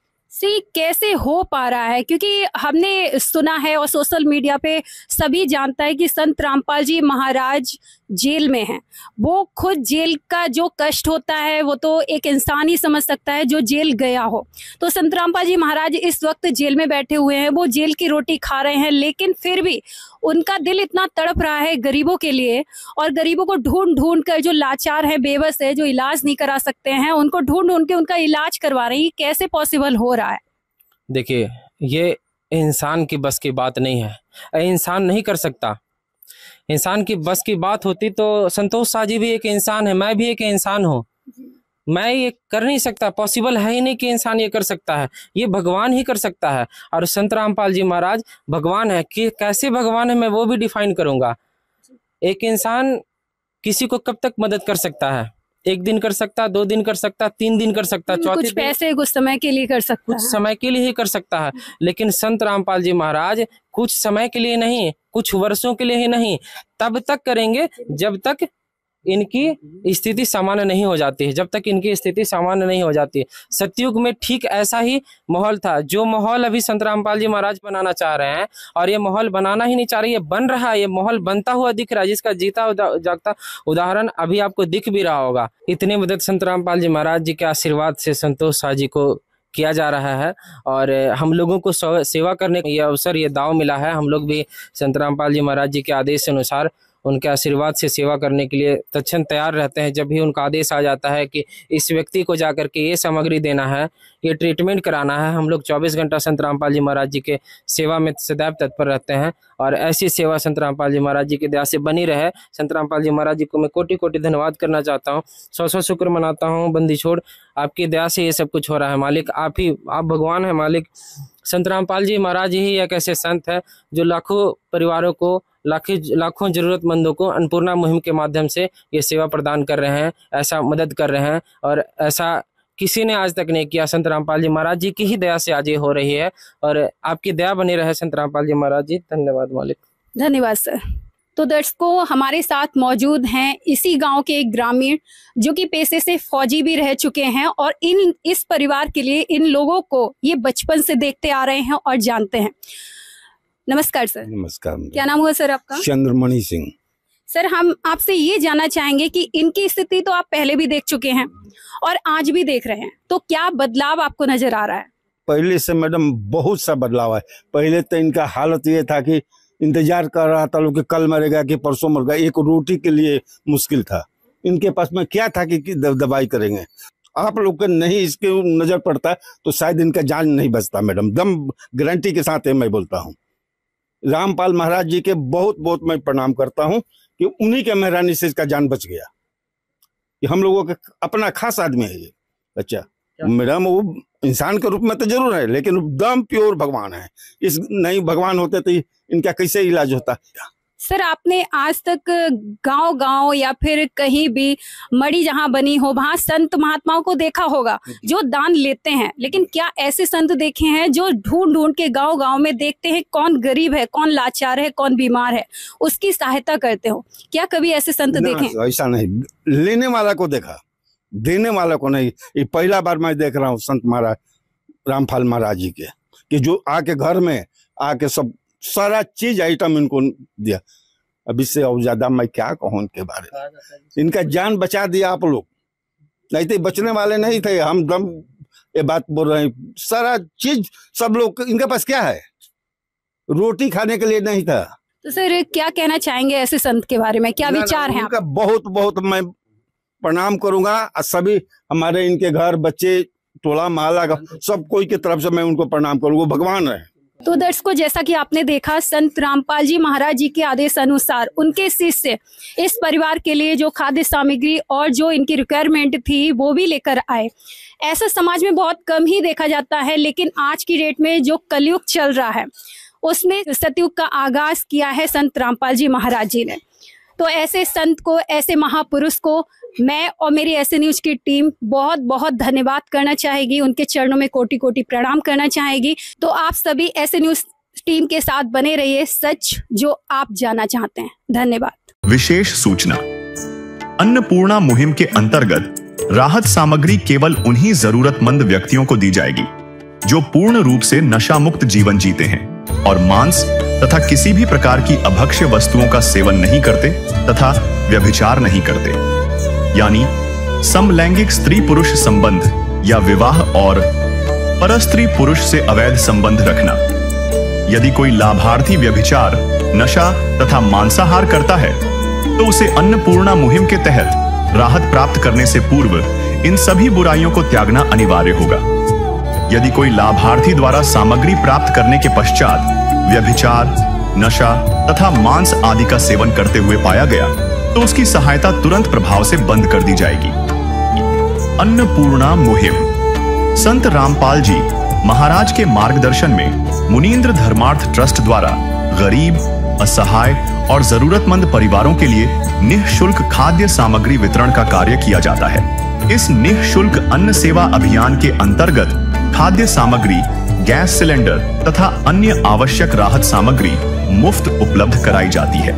कैसे हो पा रहा है? क्योंकि हमने सुना है और सोशल मीडिया पे सभी जानता है कि संत रामपाल जी महाराज जेल में हैं। वो खुद जेल का जो कष्ट होता है वो तो एक इंसान ही समझ सकता है जो जेल गया हो। तो संत रामपाल जी महाराज इस वक्त जेल में बैठे हुए हैं, वो जेल की रोटी खा रहे हैं, लेकिन फिर भी उनका दिल इतना तड़प रहा है गरीबों के लिए, और गरीबों को ढूंढ ढूंढ कर, जो लाचार है, बेबस है, जो इलाज नहीं करा सकते हैं, उनको ढूंढ ढूंढ के उनका इलाज करवा रहे हैं। कैसे पॉसिबल हो रहा है? देखिए, ये इंसान की बस की बात नहीं है, इंसान नहीं कर सकता। इंसान की बस की बात होती तो संतोष शाह जी भी एक इंसान है, मैं भी एक इंसान हूँ, मैं ये कर नहीं सकता, पॉसिबल है ही नहीं कि इंसान ये कर सकता है, ये भगवान ही कर सकता है। और संत रामपाल जी महाराज भगवान है कि कैसे भगवान है मैं वो भी डिफाइन करूंगा। एक इंसान किसी को कब तक मदद कर सकता है? 1 दिन कर सकता, 2 दिन कर सकता, 3 दिन कर सकता, चौथे कुछ पैसे कुछ समय के लिए कर सकता, कुछ समय के लिए ही कर सकता है। लेकिन संत रामपाल जी महाराज कुछ समय के लिए नहीं, कुछ वर्षों के लिए ही नहीं, तब तक करेंगे जब तक इनकी स्थिति सामान्य नहीं हो जाती है, जब तक इनकी स्थिति सामान्य नहीं हो जाती है। सतयुग में ठीक ऐसा ही माहौल था, जो माहौल अभी संत रामपाल जी महाराज बनाना चाह रहे हैं, और ये माहौल बनाना ही नहीं चाह रहे, ये बन रहा है, ये माहौल बनता हुआ दिख रहा है, जिसका जीता जागता उदाहरण अभी आपको दिख भी रहा होगा। इतनी मदद संत रामपाल जी महाराज जी के आशीर्वाद से संतोष शाह जी को किया जा रहा है, और हम लोगों को सेवा करने का ये अवसर, ये दाव मिला है। हम लोग भी संत रामपाल जी महाराज जी के आदेश अनुसार, उनके आशीर्वाद से सेवा करने के लिए तत्क्षण तैयार रहते हैं। जब भी उनका आदेश आ जाता है कि इस व्यक्ति को जाकर के ये सामग्री देना है, ये ट्रीटमेंट कराना है, हम लोग 24 घंटा संत रामपाल जी महाराज जी के सेवा में सदैव तत्पर रहते हैं। और ऐसी सेवा संत रामपाल जी महाराज जी की दया से बनी रहे। संत रामपाल जी महाराज जी को मैं कोटि कोटि धन्यवाद करना चाहता हूँ, 100 शुक्र मनाता हूँ। बंदी छोड़, आपकी दया से ये सब कुछ हो रहा है मालिक, आप भगवान है मालिक। संत रामपाल जी महाराज ही एक ऐसे संत है जो लाखों परिवारों को, लाखों जरूरतमंदों को अन्नपूर्णा मुहिम के माध्यम से ये सेवा प्रदान कर रहे हैं, ऐसा मदद कर रहे हैं, और ऐसा किसी ने आज तक नहीं किया। संत रामपाल जी महाराज जी की ही दया से आज ये हो रही है, और आपकी दया बनी रहे संत रामपाल जी महाराज जी। धन्यवाद मालिक। धन्यवाद सर। तो दर्शकों, हमारे साथ मौजूद हैं इसी गांव के एक ग्रामीण जो कि पेशे से फौजी भी रह चुके हैं, और इस परिवार के लिए, इन लोगों को ये बचपन से देखते आ रहे हैं और जानते हैं। नमस्कार सर। नमस्कार। क्या नाम हुआ सर आपका? चंद्रमणि सिंह। सर, हम आपसे ये जानना चाहेंगे कि इनकी स्थिति तो आप पहले भी देख चुके हैं और आज भी देख रहे हैं, तो क्या बदलाव आपको नजर आ रहा है? पहले से मैडम बहुत सा बदलाव है। पहले तो इनका हालत ये था कि इंतजार कर रहा था लोग कि कल मरेगा कि परसों मरेगा, एक रोटी के लिए मुश्किल था। इनके पास में क्या था कि दवाई करेंगे। आप लोग को नहीं इसके नजर पड़ता तो शायद इनका जान नहीं बचता मैडम, दम गारंटी के साथ है मैं बोलता हूँ। रामपाल महाराज जी के बहुत बहुत मैं प्रणाम करता हूँ कि उन्हीं के मेहरबानी से इसका जान बच गया। कि हम लोगों का अपना खास आदमी है ये। अच्छा मैडम, वो इंसान के रूप में तो जरूर है, लेकिन एकदम प्योर भगवान है। इस नहीं भगवान होते तो इनका कैसे इलाज होता। सर, आपने आज तक गांव-गांव या फिर कहीं भी मड़ी जहां बनी हो वहां संत महात्माओं को देखा होगा जो दान लेते हैं, लेकिन क्या ऐसे संत देखे हैं जो ढूंढ ढूंढ के गांव-गांव में देखते हैं कौन गरीब है, कौन लाचार है, कौन बीमार है, उसकी सहायता करते हो? क्या कभी ऐसे संत देखे? ऐसा नहीं, लेने वाला को देखा, देने वाला को नहीं। ये पहला बार मैं देख रहा हूँ संत महाराज रामपाल महाराज जी के, कि जो आके घर में आके सब सारा चीज आइटम इनको दिया। अब इससे और ज्यादा मैं क्या कहूँ इनके बारे में। इनका जान बचा दिया आप लोग, नहीं तो बचने वाले नहीं थे। हम दम ये बात बोल रहे हैं, सारा चीज सब लोग, इनके पास क्या है, रोटी खाने के लिए नहीं था। तो सर, क्या कहना चाहेंगे ऐसे संत के बारे में, क्या विचार है आपका? बहुत बहुत मैं प्रणाम करूंगा। सभी हमारे इनके घर बच्चे, टोला महला का सब कोई की तरफ से मैं उनको प्रणाम करूंगा। भगवान है, तो दर्शकों, जैसा कि आपने देखा, संत रामपाल जी महाराज जी के आदेश अनुसार उनके शिष्य इस परिवार के लिए जो खाद्य सामग्री और जो इनकी रिक्वायरमेंट थी वो भी लेकर आए। ऐसा समाज में बहुत कम ही देखा जाता है, लेकिन आज की डेट में जो कलयुग चल रहा है उसमें सतयुग का आगाज किया है संत रामपाल जी महाराज जी ने। तो ऐसे संत को, ऐसे महापुरुष को मैं और मेरी ऐसे न्यूज की टीम बहुत बहुत धन्यवाद करना चाहेगी, उनके चरणों में कोटि कोटि प्रणाम करना चाहेगी। तो आप सभी ऐसे न्यूज टीम के साथ बने रहिए, सच जो आप जानना चाहते हैं। धन्यवाद। विशेष सूचना, अन्नपूर्णा मुहिम के अंतर्गत राहत सामग्री केवल उन्हीं जरूरतमंद व्यक्तियों को दी जाएगी जो पूर्ण रूप से नशा मुक्त जीवन जीते हैं और मांस तथा किसी भी प्रकार की अभक्ष्य वस्तुओं का सेवन नहीं करते तथा व्यभिचार नहीं करते, यानी समलैंगिक स्त्री पुरुष संबंध या विवाह और परस्त्री पुरुष से अवैध संबंध रखना। यदि कोई लाभार्थी व्यभिचार, नशा तथा मांसाहार करता है तो उसे अन्नपूर्णा मुहिम के तहत राहत प्राप्त करने से पूर्व इन सभी बुराइयों को त्यागना अनिवार्य होगा। यदि कोई लाभार्थी द्वारा सामग्री प्राप्त करने के पश्चात व्यभिचार, नशा तथा मांस आदि का सेवन करते हुए पाया गया तो उसकी सहायता तुरंत प्रभाव से बंद कर दी जाएगी। अन्नपूर्णा मुहिम संत रामपाल जी महाराज के मार्गदर्शन में मुनींद्र धर्मार्थ ट्रस्ट द्वारा गरीब, असहाय और जरूरतमंद परिवारों के लिए निःशुल्क खाद्य सामग्री वितरण का कार्य किया जाता है। इस निःशुल्क अन्न सेवा अभियान के अंतर्गत खाद्य सामग्री, गैस सिलेंडर तथा अन्य आवश्यक राहत सामग्री मुफ्त उपलब्ध कराई जाती है।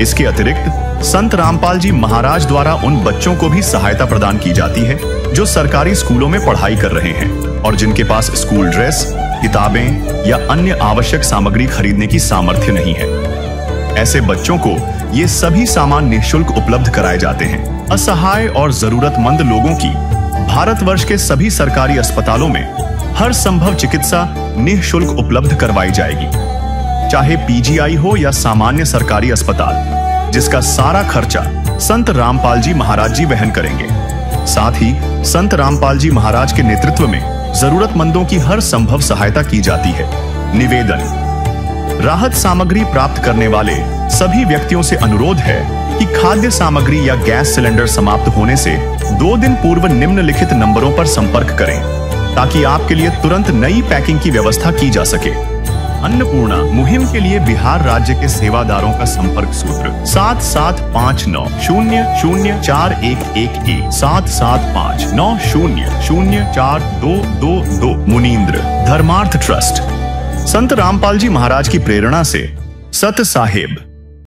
इसके अतिरिक्त संत रामपाल जी महाराज द्वारा उन बच्चों को भी सहायता प्रदान की जाती है जो सरकारी स्कूलों में पढ़ाई कर रहे हैं और जिनके पास स्कूल ड्रेस, किताबें या अन्य आवश्यक सामग्री खरीदने की सामर्थ्य नहीं है। ऐसे बच्चों को ये सभी सामान निःशुल्क उपलब्ध कराए जाते हैं। असहाय और जरूरतमंद लोगों की भारतवर्ष के सभी सरकारी अस्पतालों में हर संभव चिकित्सा निःशुल्क उपलब्ध करवाई जाएगी, चाहे पीजीआई हो या सामान्य सरकारी अस्पताल, जिसका सारा खर्चा संत रामपाल जी महाराज जी वहन करेंगे। साथ ही संत रामपाल जी महाराज के नेतृत्व में जरूरतमंदों की हर संभव सहायता की जाती है। निवेदन, राहत सामग्री प्राप्त करने वाले सभी व्यक्तियों से अनुरोध है कि खाद्य सामग्री या गैस सिलेंडर समाप्त होने से 2 दिन पूर्व निम्नलिखित नंबरों पर संपर्क करें ताकि आपके लिए तुरंत नई पैकिंग की व्यवस्था की जा सके। अन्नपूर्णा मुहिम के लिए बिहार राज्य के सेवादारों का संपर्क सूत्र 7759004211 7759004222। मुनींद्र धर्मार्थ ट्रस्ट संत रामपाल जी महाराज की प्रेरणा से सत साहेब